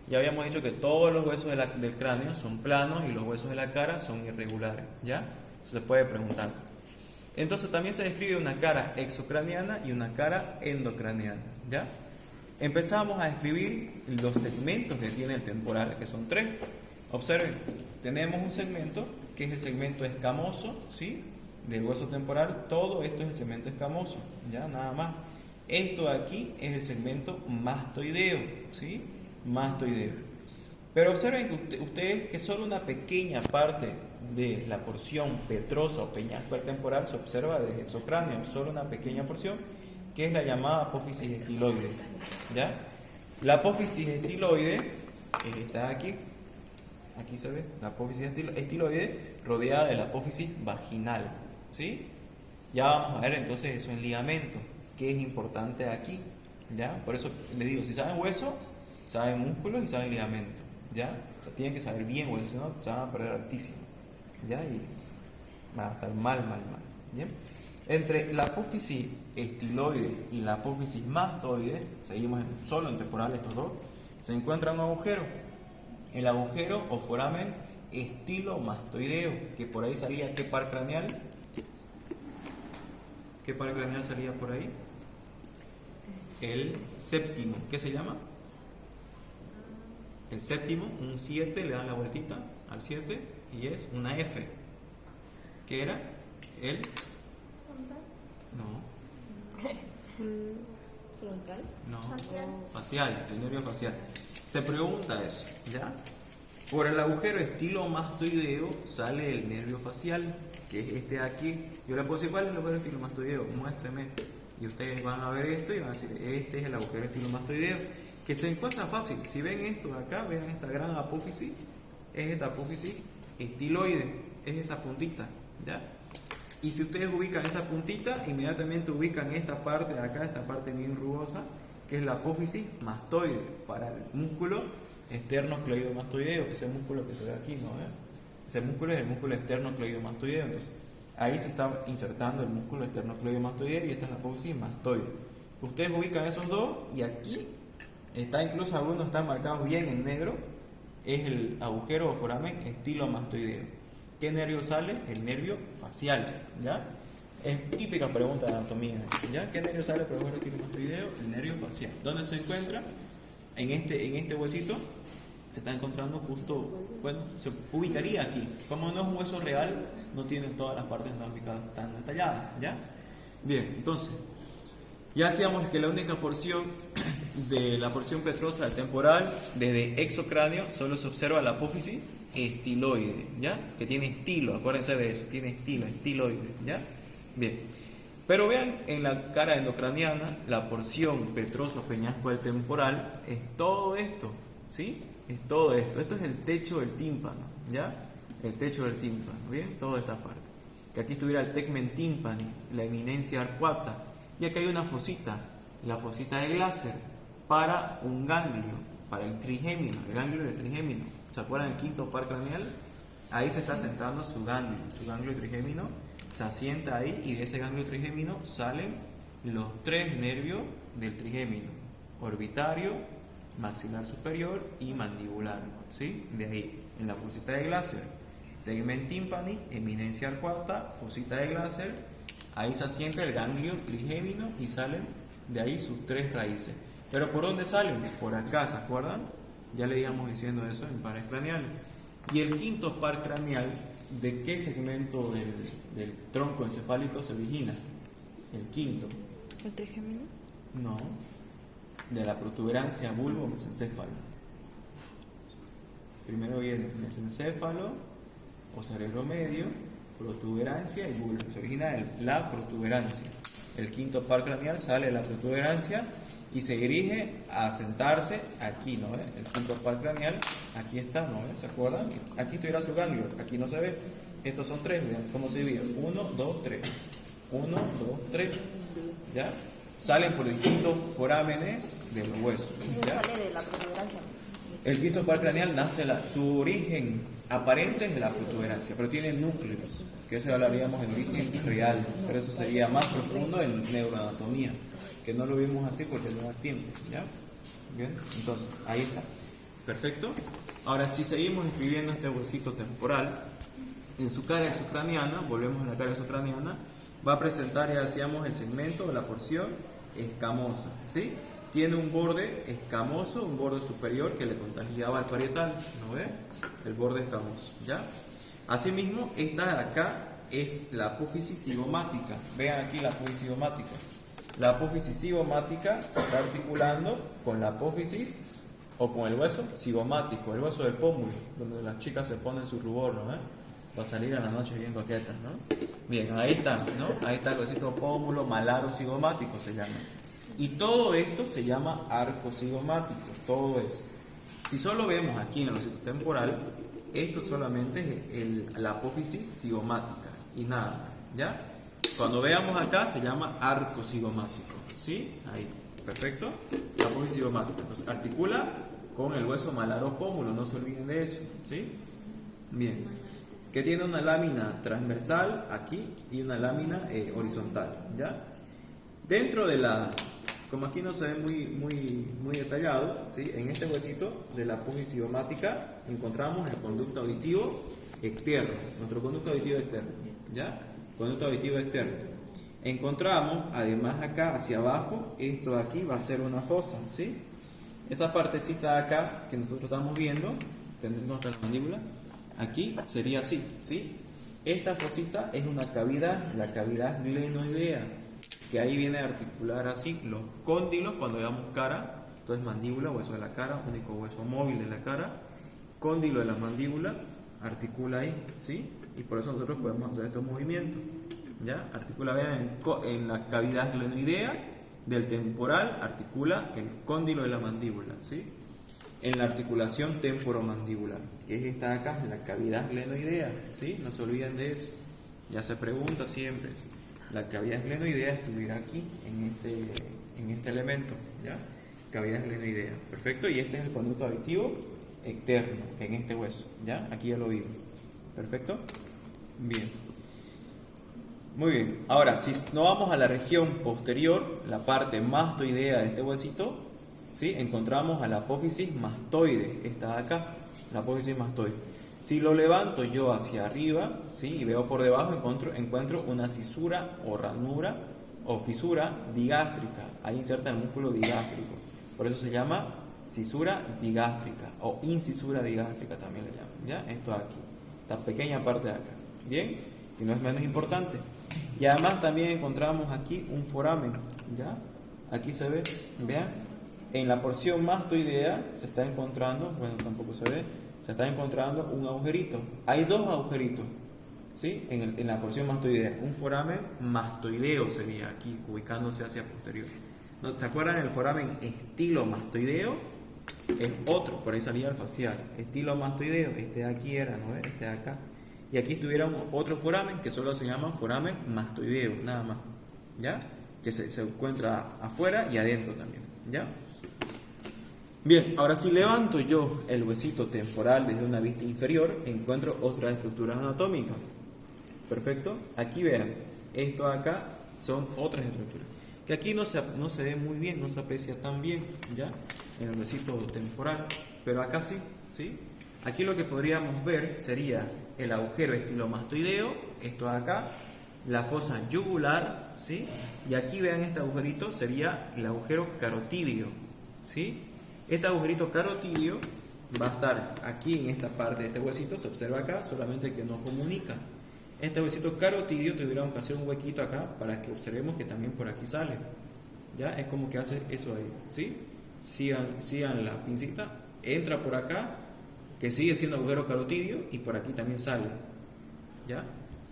A: Ya habíamos dicho que todos los huesos del cráneo son planos y los huesos de la cara son irregulares, ¿ya? Eso se puede preguntar. Entonces también se describe una cara exocraniana y una cara endocraniana, ¿ya? Empezamos a escribir los segmentos que tiene el temporal, que son 3. Observen, tenemos un segmento que es el segmento escamoso, ¿sí? Del hueso temporal. Todo esto es el segmento escamoso, ya, nada más. Esto de aquí es el segmento mastoideo, ¿sí? Mastoideo. Pero observen que ustedes que solo una pequeña parte de la porción petrosa o peñasco temporal se observa desde el exocráneo, solo una pequeña porción, que es la llamada apófisis estiloide, ¿ya? La apófisis estiloide está aquí. Aquí se ve la apófisis estiloide rodeada de la apófisis vaginal, ¿sí? Ya vamos a ver entonces eso en ligamento, que es importante aquí, ¿ya? Por eso les digo, si saben hueso, saben músculos y saben ligamento, ¿ya? O sea, tienen que saber bien hueso, si no se van a perder altísimo, ¿ya? Y va a estar mal, ¿bien? Entre la apófisis estiloide y la apófisis mastoide, seguimos solo en temporal estos dos, se encuentra un agujero. El agujero o foramen estilomastoideo, que por ahí salía, ¿qué par craneal? ¿Qué par craneal salía por ahí? El séptimo. ¿Qué se llama? El séptimo, un 7, le dan la vueltita al 7 y es una F. ¿Qué era? El... No.
B: ¿Frontal?
A: No. Facial, el nervio facial. Se pregunta eso, ¿ya? Por el agujero estilomastoideo sale el nervio facial, que es este de aquí. Yo le puedo decir, ¿cuál es el agujero estilomastoideo? Muéstreme. Y ustedes van a ver esto y van a decir, este es el agujero estilomastoideo, que se encuentra fácil. Si ven esto de acá, vean esta gran apófisis, es esta apófisis estiloide, es esa puntita, ¿ya? Y si ustedes ubican esa puntita, inmediatamente ubican esta parte de acá, esta parte bien rugosa, que es la apófisis mastoide, para el músculo externo-cleidomastoideo, ese músculo que se ve aquí, ¿no? Ese músculo es el músculo externo-cleidomastoideo, entonces ahí se está insertando el músculo externo-cleidomastoideo y esta es la apófisis mastoide. Ustedes ubican esos dos y aquí está, incluso algunos están marcados bien en negro, es el agujero o foramen estilomastoideo. ¿Qué nervio sale? El nervio facial, ¿ya? Es típica pregunta de anatomía, ¿ya? ¿Qué nervio sale por el agujero estilomastoideo? El nervio facial. ¿Dónde se encuentra? En este huesito se está encontrando justo, bueno, se ubicaría aquí. Como no es un hueso real, no tiene todas las partes anatómicas tan detalladas, ¿ya? Bien, entonces, ya decíamos que la única porción de la porción petrosa del temporal, desde exocráneo, solo se observa la apófisis estiloide, ¿ya? Que tiene estilo, acuérdense de eso, tiene estilo, estiloide, ¿ya? Bien. Pero vean, en la cara endocraniana, la porción petrosa peñasco del temporal es todo esto, ¿sí? Es todo esto. Esto es el techo del tímpano, ¿ya? El techo del tímpano, ¿bien? Toda esta parte. Que aquí estuviera el tegmen tímpani, la eminencia arcuata. Y aquí hay una fosita, la fosita de Glaser, para un ganglio, para el trigémino, el ganglio del trigémino. ¿Se acuerdan del quinto par craneal? Ahí se está sentando su ganglio trigémino. Se asienta ahí y de ese ganglio trigémino salen los 3 nervios del trigémino: orbitario, maxilar superior y mandibular, ¿sí? De ahí, en la fosita de Glaser, tegmen tímpani, eminencia arcuata, fosita de Glaser, ahí se asienta el ganglio trigémino y salen de ahí sus 3 raíces. ¿Pero por dónde salen? Por acá, ¿se acuerdan? Ya le íbamos diciendo eso en pares craneales. Y el quinto par craneal, ¿de qué segmento del tronco encefálico se origina? El quinto.
C: ¿El trigémino?
A: No. de la protuberancia bulbo mesencéfalo. Primero viene mesencéfalo o cerebro medio, protuberancia y bulbo. Se origina la protuberancia. El quinto par craneal sale de la protuberancia y se dirige a sentarse aquí, ¿no ves? El quinto par craneal, aquí está, ¿no ves? ¿Se acuerdan? Aquí tuviera su ganglio, aquí no se ve. Estos son tres, vean cómo se divide. 1, 2, 3. 1, 2, 3. ¿Ya? Salen por distintos forámenes de los huesos. ¿Ya?
B: Sale de la protuberancia.
A: El quinto par craneal nace, su origen aparente es de la protuberancia, pero tiene núcleos, que eso hablaríamos en origen real, pero eso sería más profundo en neuroanatomía, que no lo vimos así porque no da tiempo, ¿ya? Bien, entonces, ahí está. Perfecto. Ahora, si seguimos escribiendo este huesito temporal, en su cara exocraniana, volvemos a la cara exocraniana, va a presentar, ya decíamos, el segmento o la porción escamosa, ¿sí? Tiene un borde escamoso, un borde superior que le contagiaba al parietal, ¿no ve? El borde escamoso, ¿ya? Asimismo, esta de acá es la apófisis cigomática. Vean aquí la apófisis cigomática. La apófisis cigomática se está articulando con la apófisis o con el hueso cigomático, el hueso del pómulo, donde las chicas se ponen su rubor, ¿no ve? Para salir a la noche bien coquetas, ¿no? Bien, ahí está, ¿no? Ahí está el huesito pómulo malaro cigomático se llama. Y todo esto se llama arco cigomático, todo eso. Si solo vemos aquí en el huesito temporal, esto solamente es la apófisis cigomática y nada, ¿ya? Cuando veamos acá se llama arco cigomático, ¿sí? Ahí, perfecto. La apófisis cigomática. Entonces articula con el hueso malaro pómulo, no se olviden de eso, ¿sí? Bien. Que tiene una lámina transversal aquí y una lámina horizontal, ¿ya? Dentro de la, como aquí no se ve muy detallado, ¿sí? En este huesito de la apófisis cigomática encontramos el conducto auditivo externo, nuestro conducto auditivo externo, ¿ya? Conducto auditivo externo. Encontramos, además acá hacia abajo, esto de aquí va a ser una fosa, ¿sí? Esa partecita de acá que nosotros estamos viendo, tenemos la mandíbula, aquí sería así, ¿sí? Esta fosita es una cavidad, la cavidad glenoidea, que ahí viene a articular así los cóndilos cuando veamos cara. Entonces mandíbula, hueso de la cara, único hueso móvil de la cara, cóndilo de la mandíbula, articula ahí, ¿sí? Y por eso nosotros podemos hacer estos movimientos, ¿ya? Articula, vean, en la cavidad glenoidea del temporal, articula el cóndilo de la mandíbula, ¿sí? En la articulación temporomandibular, que es esta de acá, la cavidad glenoidea, ¿sí? No se olviden de eso, ya se pregunta siempre eso. La cavidad glenoidea estuviera aquí, en este elemento, ¿ya? Cavidad glenoidea, perfecto, y este es el conducto auditivo externo, en este hueso, ¿ya? Aquí ya lo vimos, perfecto, bien. Muy bien, ahora si nos vamos a la región posterior, la parte mastoidea de este huesito, ¿sí? Encontramos a la apófisis mastoide, esta de acá, la apófisis mastoide. Si lo levanto yo hacia arriba, ¿sí? Y veo por debajo, encuentro una cisura o ranura o fisura digástrica. Ahí inserta el músculo digástrico. Por eso se llama cisura digástrica o incisura digástrica también le llaman, ¿ya? Esto de aquí, esta pequeña parte de acá, ¿bien? Y no es menos importante. Y además también encontramos aquí un foramen, ¿ya? Aquí se ve, vean, en la porción mastoidea se está encontrando, bueno, tampoco se ve, se está encontrando un agujerito. Hay dos agujeritos, ¿sí? En la porción mastoidea. Un foramen mastoideo sería aquí, ubicándose hacia posterior. ¿No? ¿Se acuerdan? El foramen estilomastoideo es otro, por ahí salía el facial. Estilomastoideo, este de aquí era, ¿no? Este de acá. Y aquí estuviera otro foramen que solo se llama foramen mastoideo, nada más, ¿ya? Que se encuentra afuera y adentro también, ¿ya? Bien, ahora si levanto yo el huesito temporal desde una vista inferior, encuentro otras estructuras anatómicas. Perfecto. Aquí vean, esto acá son otras estructuras. Que aquí no se ve muy bien, no se aprecia tan bien, ¿ya? En el huesito temporal, pero acá sí, ¿sí? Aquí lo que podríamos ver sería el agujero estilomastoideo, esto de acá, la fosa yugular, ¿sí? Y aquí vean este agujerito, sería el agujero carotidio, ¿sí? Este agujerito carotidio va a estar aquí en esta parte de este huesito, se observa acá, solamente que no comunica. Este huesito carotidio tuviéramos que hacer un huequito acá para que observemos que también por aquí sale. ¿Ya? Es como que hace eso ahí, ¿sí? sigan la pincita, entra por acá, que sigue siendo agujero carotidio, y por aquí también sale, ¿ya?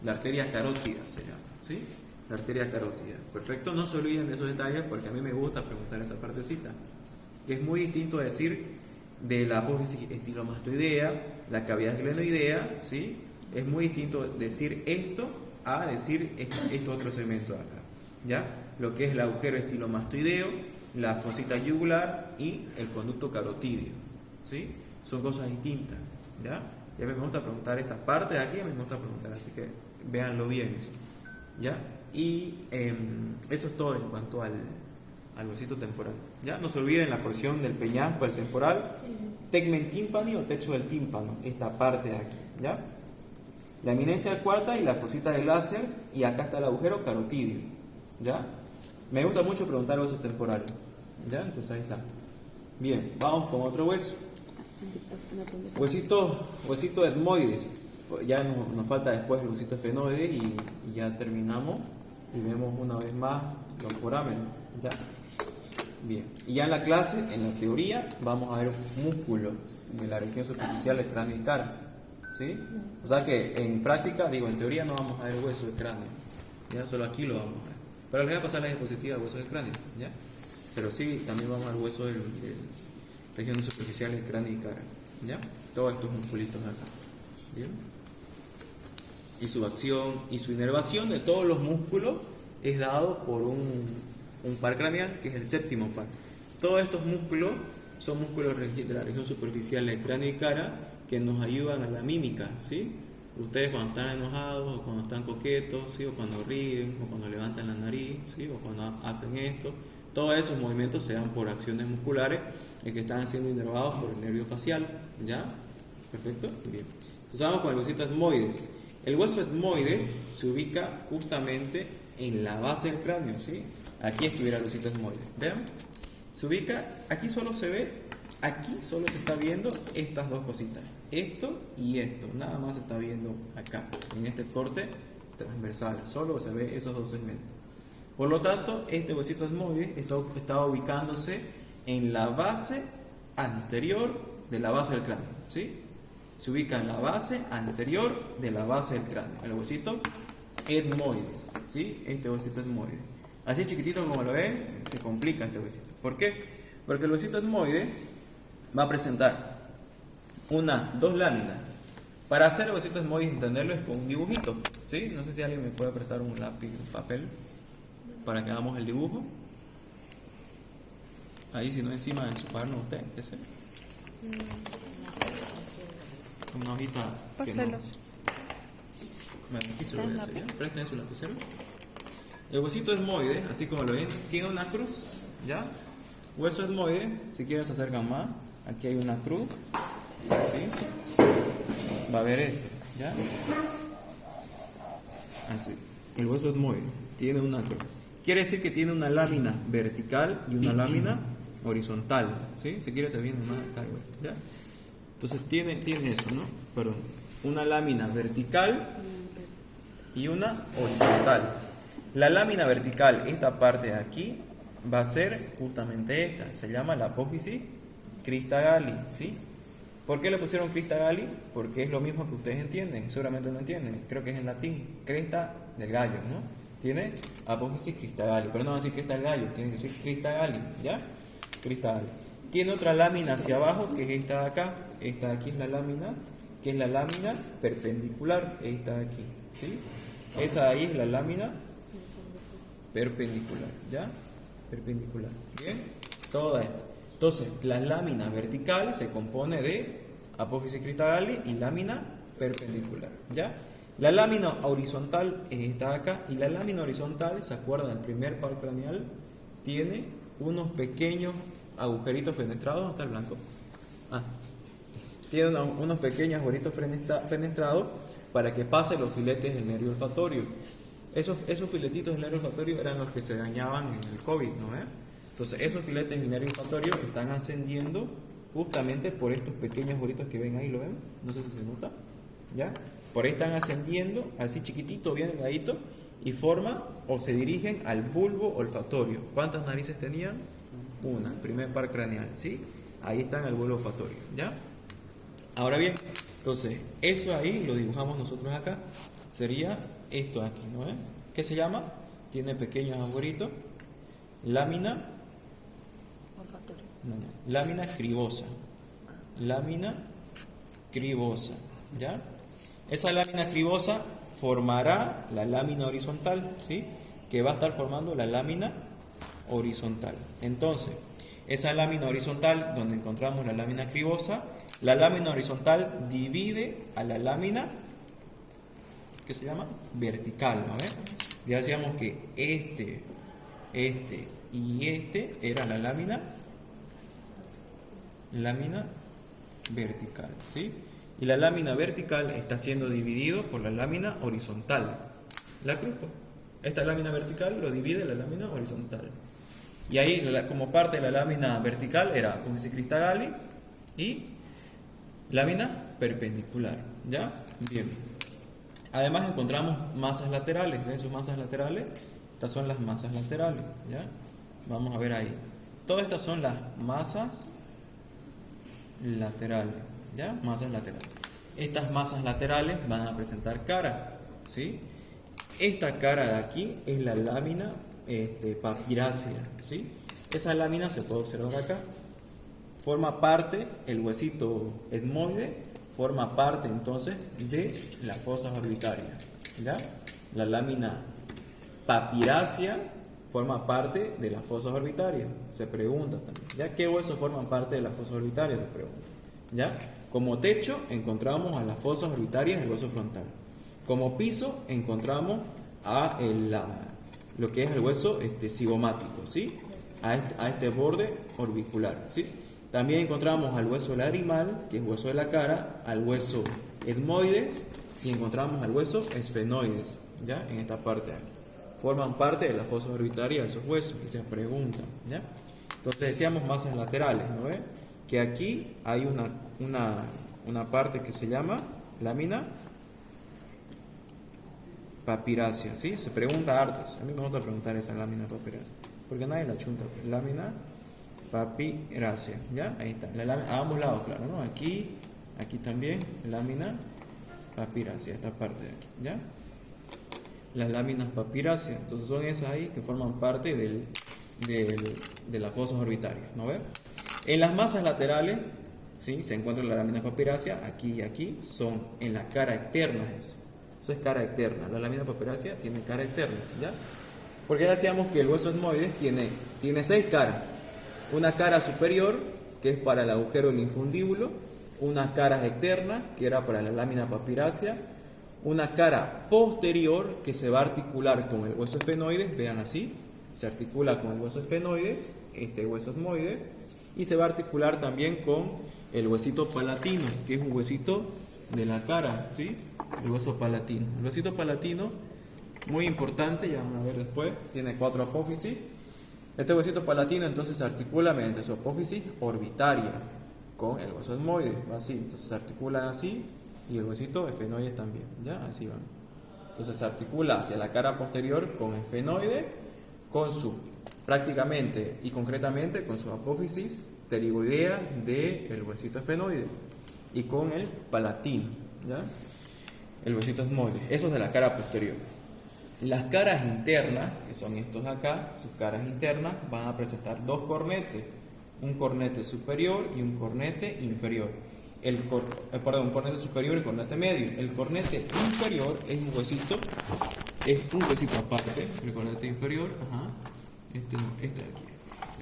A: La arteria carótida se llama, ¿sí? La arteria carótida. Perfecto, no se olviden de esos detalles porque a mí me gusta preguntar esa partecita. Que es muy distinto a decir de la apófisis estilomastoidea, la cavidad glenoidea, ¿sí? Es muy distinto decir esto a decir esto otro segmento de acá, ¿ya? Lo que es el agujero estilomastoideo, la fosita yugular y el conducto carotidio, ¿sí? Son cosas distintas, ¿ya? Ya me gusta preguntar esta parte de aquí, me gusta preguntar, así que véanlo bien eso, ¿ya? Y eso es todo en cuanto al huesito temporal, ¿ya? No se olviden la porción del peñasco, el temporal, tegmen tímpani o techo del tímpano, esta parte de aquí, ¿ya? La eminencia cuarta y la fosita del láser, y acá está el agujero carotidio, ¿ya? Me gusta mucho preguntar hueso temporal, ¿ya? Entonces ahí está. Bien, vamos con otro hueso. Huesito etmoides. Ya nos falta después el huesito efenoide y ya terminamos y vemos una vez más los forámenes, ¿ya? Bien, y ya en la clase, en la teoría, vamos a ver músculos de la región superficial del cráneo y cara, ¿sí? O sea que en práctica, digo, en teoría no vamos a ver hueso del cráneo, ya solo aquí lo vamos a ver. Pero les voy a pasar la diapositiva de huesos del cráneo, ¿ya? Pero sí, también vamos al hueso del regiones superficiales del cráneo y cara, ¿ya? Todos estos musculitos acá, ¿bien? Y su acción y su inervación de todos los músculos es dado por un par craneal, que es el séptimo par. Todos estos músculos son músculos de la región superficial del cráneo y cara que nos ayudan a la mímica, ¿sí? Ustedes cuando están enojados, o cuando están coquetos, ¿sí? O cuando ríen, o cuando levantan la nariz, ¿sí? O cuando hacen esto, todos esos movimientos se dan por acciones musculares que están siendo inervados por el nervio facial, ¿ya? ¿Perfecto? Bien. Entonces vamos con el huesito etmoides. El hueso etmoides se ubica justamente en la base del cráneo, ¿sí? Aquí estuviera el huesito etmoides. ¿Vean? Se ubica, aquí solo se ve, aquí solo se está viendo estas dos cositas, esto y esto, nada más se está viendo acá, en este corte transversal, solo se ve esos dos segmentos. Por lo tanto, este huesito etmoides está ubicándose en la base anterior de la base del cráneo, ¿sí? Se ubica en la base anterior de la base del cráneo, el huesito etmoides, ¿sí? Este huesito etmoides. Así chiquitito como lo ven, se complica este huesito. ¿Por qué? Porque el huesito etmoide va a presentar dos láminas. Para hacer el huesito etmoide, entenderlo es con un dibujito, ¿sí? No sé si alguien me puede prestar un lápiz, un papel, para que hagamos el dibujo. Ahí, si no, encima de su cuaderno usted, ¿qué sé? Una hojita que no... Bueno, aquí se lo voy a hacer, ¿ya? Presten su lapicero. El huesito etmoide, así como lo ven, tiene una cruz, ¿ya? Hueso etmoide, si quieren se acercan más, aquí hay una cruz, ¿sí? Va a ver esto, ¿ya? Así, el hueso etmoide tiene una cruz. Quiere decir que tiene una lámina vertical y una lámina horizontal, ¿sí? Si quiere se viene más acá, ¿ya? Entonces tiene eso, ¿no? Perdón, una lámina vertical y una horizontal. La lámina vertical, esta parte de aquí, va a ser justamente esta, se llama la apófisis crista galli, ¿sí? ¿Por qué le pusieron crista galli? Porque es lo mismo que ustedes entienden, seguramente lo entienden, creo que es en latín, cresta del gallo, ¿no? Tiene apófisis crista galli, pero no va a decir cresta del gallo, tiene que decir crista galli, ¿ya? Crista galli. Tiene otra lámina hacia abajo, que es esta de acá, esta de aquí es la lámina, que es la lámina perpendicular, esta de aquí, ¿sí? Esa de ahí es la lámina perpendicular, ¿ya? Perpendicular, ¿bien? Toda esta. Entonces, la lámina vertical se compone de apófisis crista galli y lámina perpendicular, ¿ya? La lámina horizontal es esta de acá, y la lámina horizontal, ¿se acuerdan? El primer par craneal tiene unos pequeños agujeritos fenestrados. ¿Dónde está el blanco? Tiene unos pequeños agujeritos fenestrados para que pasen los filetes del nervio olfatorio. Esos filetitos del nervio olfatorio eran los que se dañaban en el COVID, ¿no? Entonces esos filetes del nervio olfatorio están ascendiendo justamente por estos pequeños agujeritos que ven ahí, ¿lo ven? No sé si se nota, ¿ya? Por ahí están ascendiendo, así chiquitito, bien delgadito, y forman o se dirigen al bulbo olfatorio. ¿Cuántas narices tenían? el primer par craneal, ¿sí? Ahí está en el vuelo olfatorio, ¿ya? Ahora bien, entonces, eso ahí lo dibujamos nosotros acá. Sería esto aquí, ¿no es? ¿Qué se llama? Tiene pequeños agujeritos. Lámina.
B: Olfatorio.
A: Lámina cribosa. Lámina cribosa, ¿ya? Esa lámina cribosa formará la lámina horizontal, ¿sí? Que va a estar formando la lámina horizontal. Entonces, esa lámina horizontal, donde encontramos la lámina cribosa, la lámina horizontal divide a la lámina, ¿qué se llama? Vertical, ¿no ves? Ya decíamos que este y este era la lámina vertical, ¿sí? Y la lámina vertical está siendo dividido por la lámina horizontal. La cruzo. Esta lámina vertical lo divide la lámina horizontal. Y ahí, como parte de la lámina vertical, era Apófisis cristagali y lámina perpendicular, ¿ya? Bien. Además encontramos masas laterales. ¿Ven sus masas laterales? Estas son las masas laterales, ¿ya? Vamos a ver ahí. Todas estas son las masas laterales, ¿ya? Masas laterales. Estas masas laterales van a presentar cara, ¿sí? Esta cara de aquí es la lámina papirácea, ¿sí? Esa lámina se puede observar acá. Forma parte, el huesito etmoide, forma parte entonces de las fosas orbitarias, ¿ya? La lámina papirácea forma parte de las fosas orbitarias. Se pregunta también, ¿ya? ¿Qué huesos forman parte de las fosas orbitarias? Se pregunta, ¿ya? Como techo encontramos a las fosas orbitarias del hueso frontal. Como piso encontramos a lo que es el hueso cigomático, ¿sí? A este borde orbicular, ¿sí? También encontramos al hueso lagrimal, que es hueso de la cara, al hueso etmoides y encontramos al hueso esfenoides, ¿ya? En esta parte de aquí. Forman parte de la fosa orbitaria de esos huesos y se preguntan, ¿ya? Entonces decíamos masas laterales, ¿no ve? Que aquí hay una parte que se llama lámina papirácea, ¿sí? Se pregunta hartos. A mí me gusta preguntar esa lámina papirácea, porque nadie la chunta. Lámina papirácea, ¿ya? Ahí está. A ambos lados, claro, ¿no? Aquí también, lámina papirácea, esta parte de aquí, ¿ya? Las láminas papiráceas, entonces son esas ahí que forman parte de las fosas orbitarias, ¿no ve? En las masas laterales, ¿sí? Se encuentra la lámina papirácea, aquí y aquí, son en la cara externa eso es cara externa, la lámina papirácea tiene cara externa, ¿ya? Porque ya decíamos que el hueso etmoides tiene 6 caras, una cara superior, que es para el agujero linfundíbulo, una cara externa, que era para la lámina papirácea, una cara posterior que se va a articular con el hueso esfenoides, vean así, se articula con el hueso esfenoides, este hueso etmoide, y se va a articular también con el huesito palatino, que es un huesito de la cara, ¿sí? El hueso palatino. El huesito palatino, muy importante, ya van a ver después, tiene 4 apófisis. Este huesito palatino entonces se articula mediante su apófisis orbitaria con el hueso etmoide, va así, entonces se articula así. Y el huesito esfenoides también, ¿ya? Así van. Entonces se articula hacia la cara posterior con esfenoide, prácticamente y concretamente con su apófisis pterigoidea del huesito esfenoide y con el palatino, ¿ya? El huesito etmoide. Eso es de la cara posterior. Las caras internas, que son estos acá, sus caras internas, van a presentar 2 cornetes, un cornete superior y un cornete inferior. Un cornete superior y un cornete medio. El cornete inferior es un huesito aparte. El cornete inferior, este de aquí.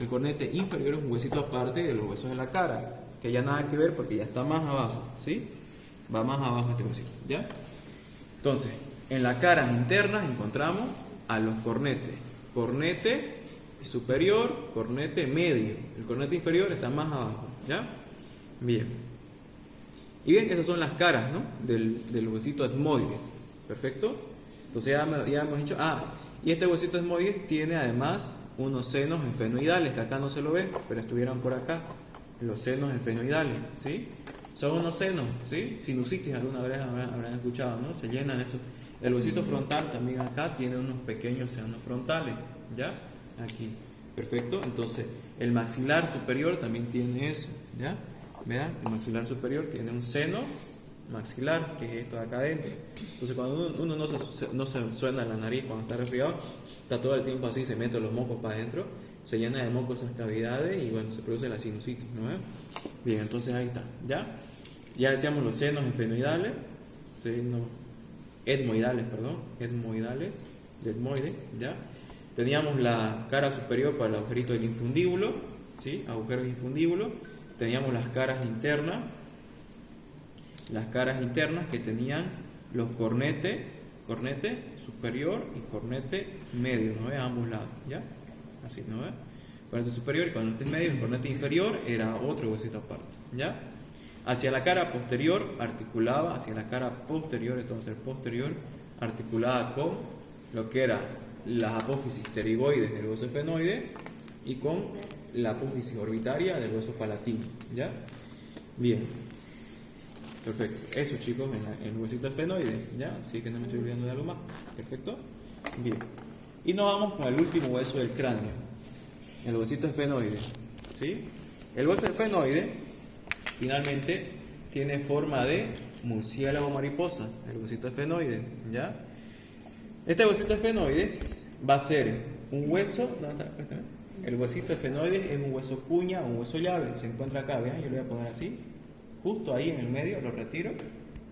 A: El cornete inferior es un huesito aparte de los huesos de la cara, que ya nada que ver porque ya está más abajo, ¿sí? Va más abajo este huesito, ¿ya? Entonces, en las caras internas encontramos a los cornetes. Cornete superior, cornete medio. El cornete inferior está más abajo, ¿ya? Bien. Y bien, esas son las caras, ¿no? del huesito etmoides. ¿Perfecto? Entonces ya hemos dicho, y este huesito etmoides tiene además unos senos esfenoidales, que acá no se lo ve, pero estuvieron por acá, los senos esfenoidales, ¿sí? Son unos senos, ¿sí? Sinusitis, alguna vez habrán escuchado, ¿no? Se llenan eso. El huesito frontal también acá tiene unos pequeños senos frontales, ¿ya? Aquí. Perfecto, entonces el maxilar superior también tiene eso, ¿ya? Vean, el maxilar superior tiene un seno maxilar, que es esto de acá adentro. Entonces cuando uno no se suena la nariz cuando está resfriado, está todo el tiempo así, se mete los mocos para adentro, se llena de mocos esas cavidades y bueno, se produce la sinusitis, ¿no? Bien, entonces ahí está, ¿ya? Ya decíamos los senos esfenoidales, etmoidales, de etmoide, ¿ya? Teníamos la cara superior para el agujerito del infundíbulo, ¿sí? Agujeros infundíbulo. Teníamos las caras internas que tenían los cornete superior y cornete medio, ¿no ve? A ambos lados, ¿ya? Así, ¿no ve? Cornete superior y cornete medio. El cornete inferior era otro huesito aparte, ¿ya? Hacia la cara posterior articulaba, esto va a ser posterior, articulada con lo que era las apófisis pterigoides del hueso esfenoide y con la apófisis orbitaria del hueso palatino, ¿ya? Bien, perfecto. Eso, chicos, en el huesito esfenoide, ¿ya? Así que no me estoy olvidando de algo más. Perfecto. Bien. Y nos vamos con el último hueso del cráneo, el huesito esfenoide, ¿sí? El hueso esfenoide finalmente tiene forma de murciélago mariposa, el huesito esfenoide, ¿ya? Este huesito esfenoide va a ser un hueso. ¿Dónde está? El huesito esfenoide es un hueso cuña o un hueso llave. Se encuentra acá, vean, yo lo voy a poner así. Justo ahí en el medio, lo retiro.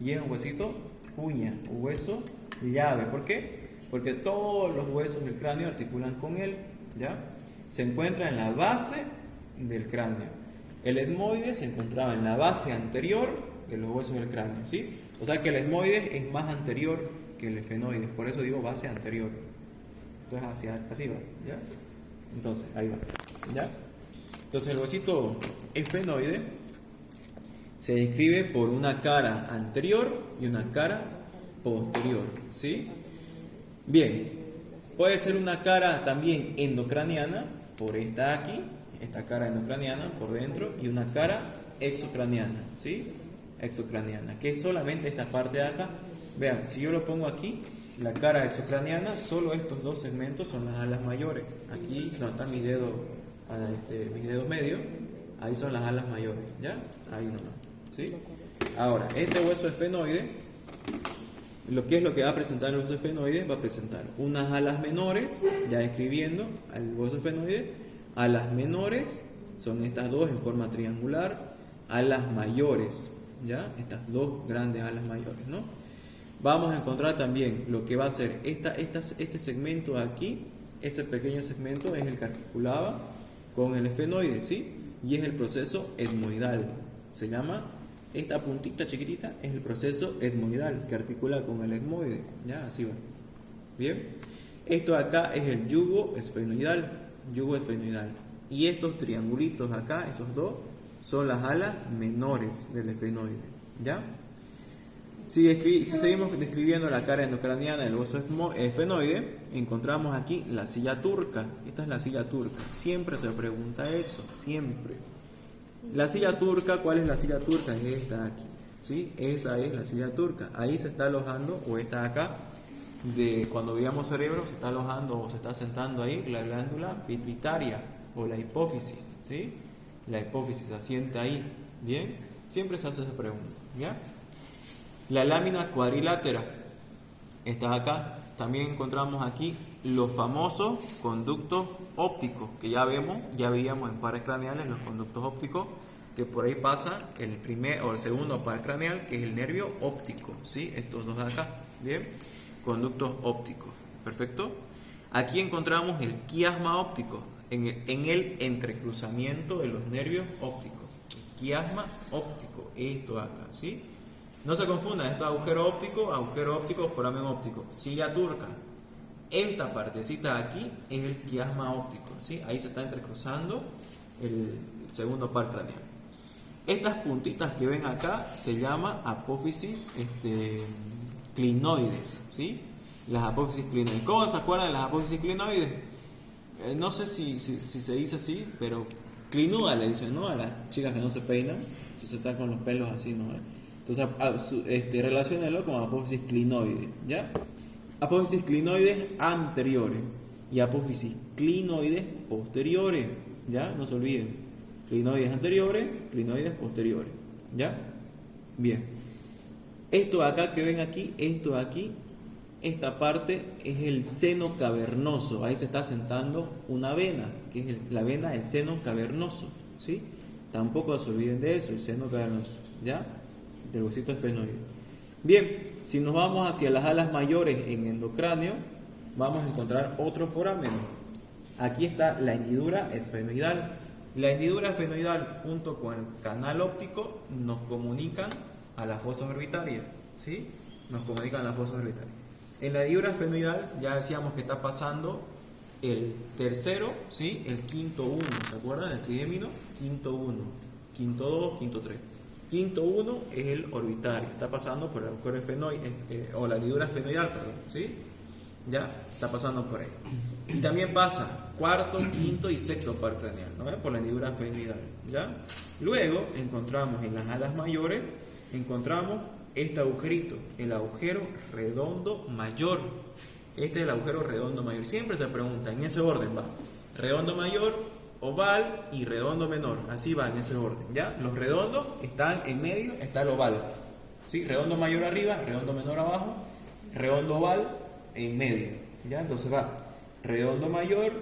A: Y es un huesito cuña, un hueso llave. ¿Por qué? Porque todos los huesos del cráneo articulan con él, ¿ya? Se encuentra en la base del cráneo. El etmoide se encontraba en la base anterior de los huesos del cráneo, ¿sí? O sea que el etmoide es más anterior que el esfenoide, por eso digo base anterior. Entonces así va, ¿ya? Entonces, ahí va, ¿ya? Entonces el huesito esfenoide se describe por una cara anterior y una cara posterior, ¿sí? Bien, puede ser una cara también endocraniana, por esta aquí, esta cara endocraniana por dentro, y una cara exocraniana, ¿sí? Exocraniana, que es solamente esta parte de acá. Vean, si yo lo pongo aquí, la cara exocraniana, solo estos dos segmentos son las alas mayores. Aquí no están mis dedos medios, ahí son las alas mayores, ¿ya? Ahí nomás, ¿sí? Ahora, este hueso esfenoide, lo que va a presentar el hueso esfenoide, va a presentar unas alas menores, ya escribiendo al hueso esfenoide, alas menores, son estas dos en forma triangular, alas mayores, ¿ya? Estas dos grandes alas mayores, ¿no? Vamos a encontrar también lo que va a ser este segmento de aquí, ese pequeño segmento es el que articulaba con el esfenoide, ¿sí? Y es el proceso etmoidal. Se llama, esta puntita chiquitita es el proceso etmoidal que articula con el etmoide, ¿ya? Así va. Bien. Esto de acá es el yugo esfenoidal. Y estos triangulitos acá, esos dos, son las alas menores del esfenoide, ¿ya? Si seguimos describiendo la cara endocraniana del hueso esfenoide, encontramos aquí la silla turca. Esta es la silla turca. Siempre se pregunta eso, siempre. La silla turca, ¿cuál es la silla turca? Es esta aquí, ¿sí? Esa es la silla turca. Ahí se está alojando, o esta de acá, cuando veíamos cerebro, se está alojando o se está sentando ahí la glándula pituitaria o la hipófisis, ¿sí? La hipófisis asienta ahí, ¿bien? Siempre se hace esa pregunta, ¿ya? La lámina cuadrilátera está acá. También encontramos aquí los famosos conductos ópticos que ya veíamos en pares craneales, los conductos ópticos, que por ahí pasa el primer o el segundo par craneal, que es el nervio óptico, ¿sí? Estos dos de acá, ¿bien? Conductos ópticos, perfecto. Aquí encontramos el quiasma óptico, en el entrecruzamiento de los nervios ópticos. Quiasma óptico, esto de acá, ¿sí? No se confundan, esto es agujero óptico, foramen óptico, silla turca. Esta partecita de aquí es el quiasma óptico, ¿sí? Ahí se está entrecruzando el segundo par craneal. Estas puntitas que ven acá se llama apófisis clinoides, ¿sí? Las apófisis clinoides. ¿Cómo se acuerdan de las apófisis clinoides? No sé si se dice así, pero clinuda le dicen, ¿no? A las chicas que no se peinan, si se están con los pelos así, ¿no? Entonces, relaciónenlo con apófisis clinoide, ¿ya? Apófisis clinoides anteriores. y apófisis clinoides posteriores, ¿ya? No se olviden, clinoides anteriores, clinoides posteriores, ¿ya? Bien, esto de acá que ven aquí, esto de aquí, esta parte es el seno cavernoso, ahí se está asentando una vena, que es la vena del seno cavernoso, ¿sí? Tampoco se olviden de eso, el seno cavernoso, ¿ya? Del huesito esfenoide. Bien, si nos vamos hacia las alas mayores en endocráneo, vamos a encontrar otro foramen. Aquí está la hendidura esfenoidal. La hendidura esfenoidal junto con el canal óptico nos comunican a las fosas orbitarias, ¿sí? Nos comunican a las fosas orbitarias. En la hendidura esfenoidal ya decíamos que está pasando el tercero, ¿sí? El quinto 1, ¿se acuerdan? El trigémino, quinto 1, quinto 2, quinto 3. Quinto 1 es el orbitario, está pasando por el agujero esfenoide, o la hendidura esfenoidal, perdón, ¿sí? Ya, está pasando por ahí. Y también pasa cuarto, quinto y sexto par craneal, ¿no? Por la hendidura esfenoidal, ¿ya? Luego encontramos en las alas mayores, encontramos este agujerito, el agujero redondo mayor. Este es el agujero redondo mayor. Siempre se pregunta, en ese orden va, redondo mayor, oval y redondo menor, así va en ese orden, ¿ya? Los redondos están en medio, está el oval, ¿sí? Redondo mayor arriba, redondo menor abajo, redondo oval en medio, ¿ya? Entonces va redondo mayor,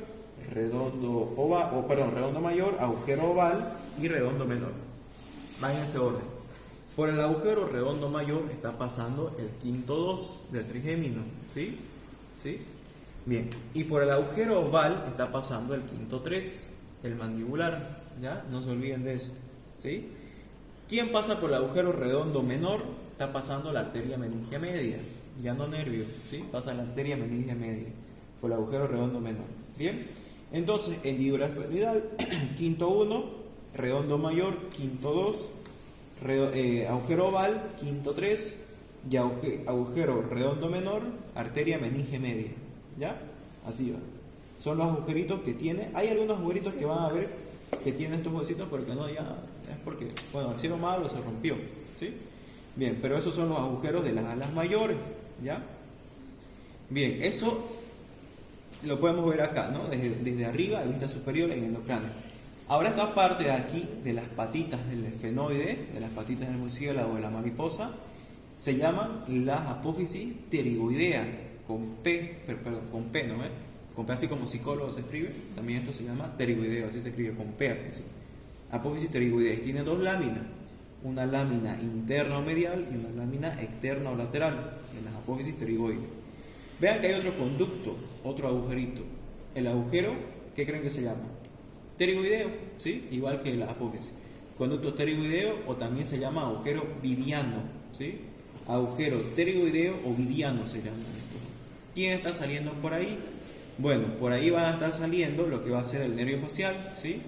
A: redondo oval, redondo mayor, agujero oval y redondo menor, va en ese orden. Por el agujero redondo mayor está pasando el quinto 2 del trigémino, ¿sí? ¿Sí? Bien, y por el agujero oval está pasando el quinto 3, el mandibular, ¿ya? No se olviden de eso, ¿sí? ¿Quién pasa por el agujero redondo menor? Está pasando la arteria meningia media, ya no nervio, ¿sí? Pasa la arteria meningia media por el agujero redondo menor. Bien, entonces hendidura esfenoidal, quinto 1, redondo mayor, quinto 2, agujero oval, quinto 3, y agujero redondo menor, arteria meningia media, ¿ya? Así va. Son los agujeritos que tiene. Hay algunos agujeritos que van a ver que tienen estos huesitos, pero que no, ya es porque, bueno, el cielo malo se rompió, ¿sí? Bien, pero esos son los agujeros de las alas mayores, ¿ya? Bien, eso lo podemos ver acá, ¿no? Desde arriba, de vista superior en el endocráneo. Ahora esta parte de aquí, de las patitas del esfenoide, de las patitas del murciélago o de la mariposa, se llaman las apófisis pterigoidea, con P, con P, ¿no? Con P, así como psicólogo se escribe, también esto se llama pterigoideo, así se escribe, con P, ¿sí? Apófisis pterigoidea, y tiene dos láminas, una lámina interna o medial y una lámina externa o lateral, en las apófisis pterigoides. Vean que hay otro conducto, otro agujerito. El agujero, ¿qué creen que se llama? Pterigoideo, ¿sí? Igual que la apófisis. Conducto pterigoideo, o también se llama agujero vidiano, ¿sí? Agujero pterigoideo o vidiano se llama esto. ¿Quién está saliendo por ahí? Bueno, por ahí va a estar saliendo lo que va a ser el nervio facial, ¿sí?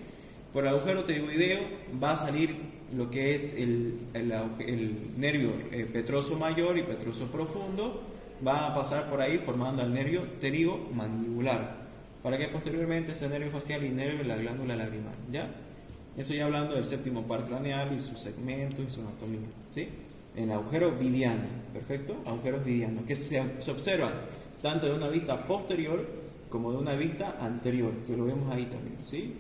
A: Por el agujero pterigoideo va a salir lo que es el nervio petroso mayor y petroso profundo, va a pasar por ahí formando el nervio pterigomandibular, para que posteriormente ese nervio facial inerve la glándula lagrimal, ¿ya? Eso ya hablando del séptimo par craneal y sus segmentos y su anatomía, ¿sí? En el agujero vidiano, ¿perfecto? Agujeros vidianos, que se observan tanto de una vista posterior como de una vista anterior, que lo vemos ahí también, ¿sí?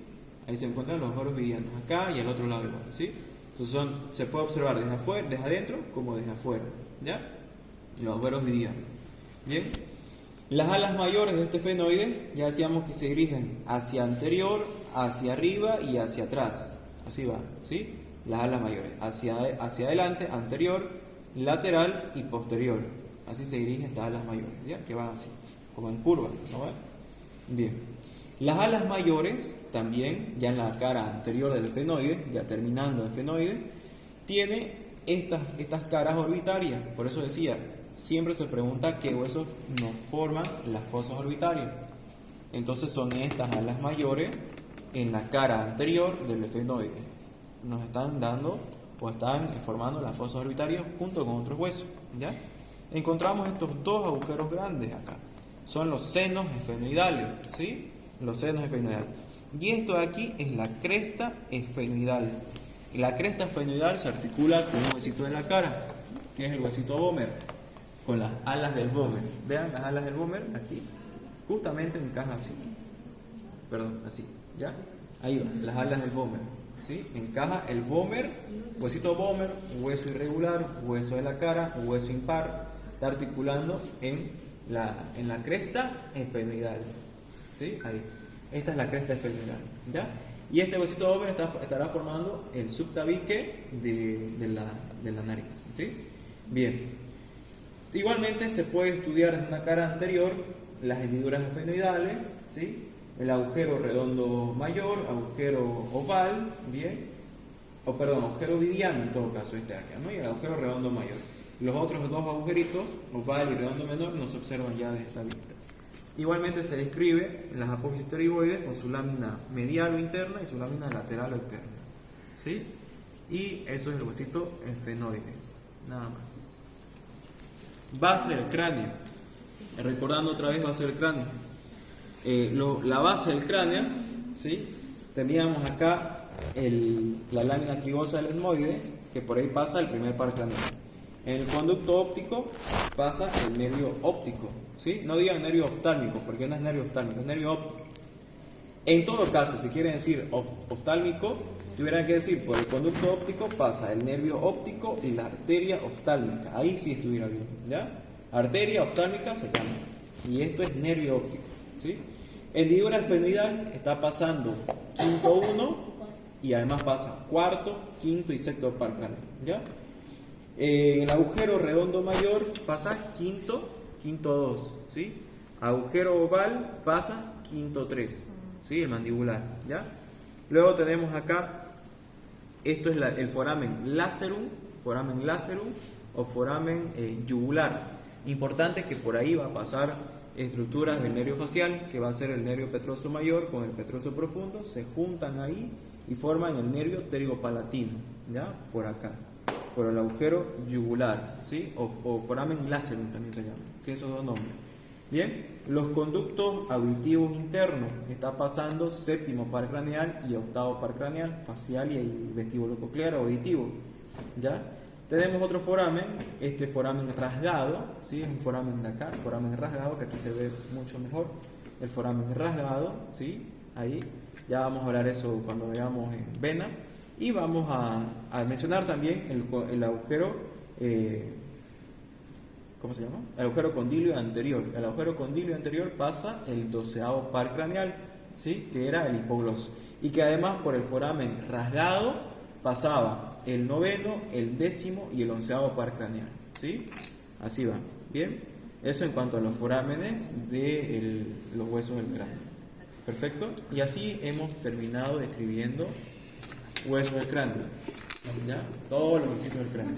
A: Ahí se encuentran los agujeros vidianos, acá y al otro lado igual, ¿sí? Entonces se puede observar desde afuera, desde adentro como desde afuera, ¿ya? Los agujeros vidianos. Bien. Las alas mayores de este esfenoide ya decíamos que se dirigen hacia anterior, hacia arriba y hacia atrás. Así va, ¿sí? Las alas mayores, hacia adelante, anterior, lateral y posterior. Así se dirigen estas alas mayores, ¿ya? Que van así, como en curva, ¿no ven? Bien. Las alas mayores, también, ya en la cara anterior del esfenoide, ya terminando el esfenoide, tiene estas caras orbitarias. Por eso decía, siempre se pregunta qué huesos nos forman las fosas orbitarias. Entonces son estas alas mayores en la cara anterior del esfenoide. Nos están dando o están formando las fosas orbitarias junto con otros huesos, ¿ya? Encontramos estos dos agujeros grandes acá. Son los senos esfenoidales, ¿sí? Los senos esfenoidales. Y esto de aquí es la cresta esfenoidal. Y la cresta esfenoidal se articula con un huesito de la cara, que es el huesito vomer, con las alas del vomer. Vean las alas del vomer aquí, justamente encaja así, perdón, así, ¿ya? Ahí va, las alas del vómer, ¿sí? Encaja el vómer, huesito vómer, hueso irregular, hueso de la cara, hueso impar, está articulando en la cresta esfenoidal, ¿sí? Ahí, esta es la cresta esfenoidal, ¿ya? Y este huesito vómer estará formando el subtabique de la nariz, ¿sí? Bien, igualmente se puede estudiar en una cara anterior las hendiduras esfenoidales, ¿sí? El agujero redondo mayor, agujero oval, bien, o perdón, agujero vidiano en todo caso este de acá, ¿no? Y el agujero redondo mayor. Los otros dos agujeritos, oval y redondo menor, no se observan ya de esta vista. Igualmente se describe las apófisis pterigoides con su lámina medial o interna y su lámina lateral o externa, ¿sí? Y eso es el huesito esfenoides, nada más. Base del cráneo. Recordando otra vez base del cráneo. La base del cráneo, ¿sí? Teníamos acá la lámina clivosa del etmoide, que por ahí pasa el primer par craneal. En el conducto óptico pasa el nervio óptico, ¿sí? No digan nervio oftálmico, porque no es nervio oftálmico, es nervio óptico. En todo caso, si quieren decir oftálmico, tuvieran que decir por el conducto óptico pasa el nervio óptico y la arteria oftálmica. Ahí sí estuviera bien, ¿ya? Arteria oftálmica se cambia. Y esto es nervio óptico, ¿sí? Hendidura esfenoidal está pasando quinto 1 y además pasa cuarto, quinto y sexto par craneal, ¿ya? El agujero redondo mayor pasa quinto 2, ¿sí? Agujero oval pasa quinto 3, ¿sí? El mandibular, ¿ya? Luego tenemos acá, esto es el foramen lacerum o foramen yugular. Importante que por ahí va a pasar estructuras del nervio facial, que va a ser el nervio petroso mayor con el petroso profundo, se juntan ahí y forman el nervio pterigopalatino, ¿ya? Por acá, por el agujero yugular, ¿sí? O foramen lacerum también se llama, tiene esos dos nombres. Bien, los conductos auditivos internos, está pasando séptimo par craneal y octavo par craneal, facial y vestíbulo coclear auditivo, ¿ya? Tenemos otro foramen, este foramen rasgado, ¿sí? Es un foramen de acá, foramen rasgado, que aquí se ve mucho mejor, el foramen rasgado, ¿sí? Ahí, ya vamos a hablar eso cuando veamos en vena, y vamos a mencionar también el agujero, ¿cómo se llama? El agujero condilio anterior. El agujero condilio anterior pasa el 12º par craneal, ¿sí? Que era el hipogloso, y que además por el foramen rasgado pasaba el 9º, el 10º y el 11º par craneal, ¿sí? Así va, ¿bien? Eso en cuanto a los forámenes de los huesos del cráneo. Perfecto, y así hemos terminado describiendo huesos del cráneo, ¿ya? Todos los huesitos del cráneo.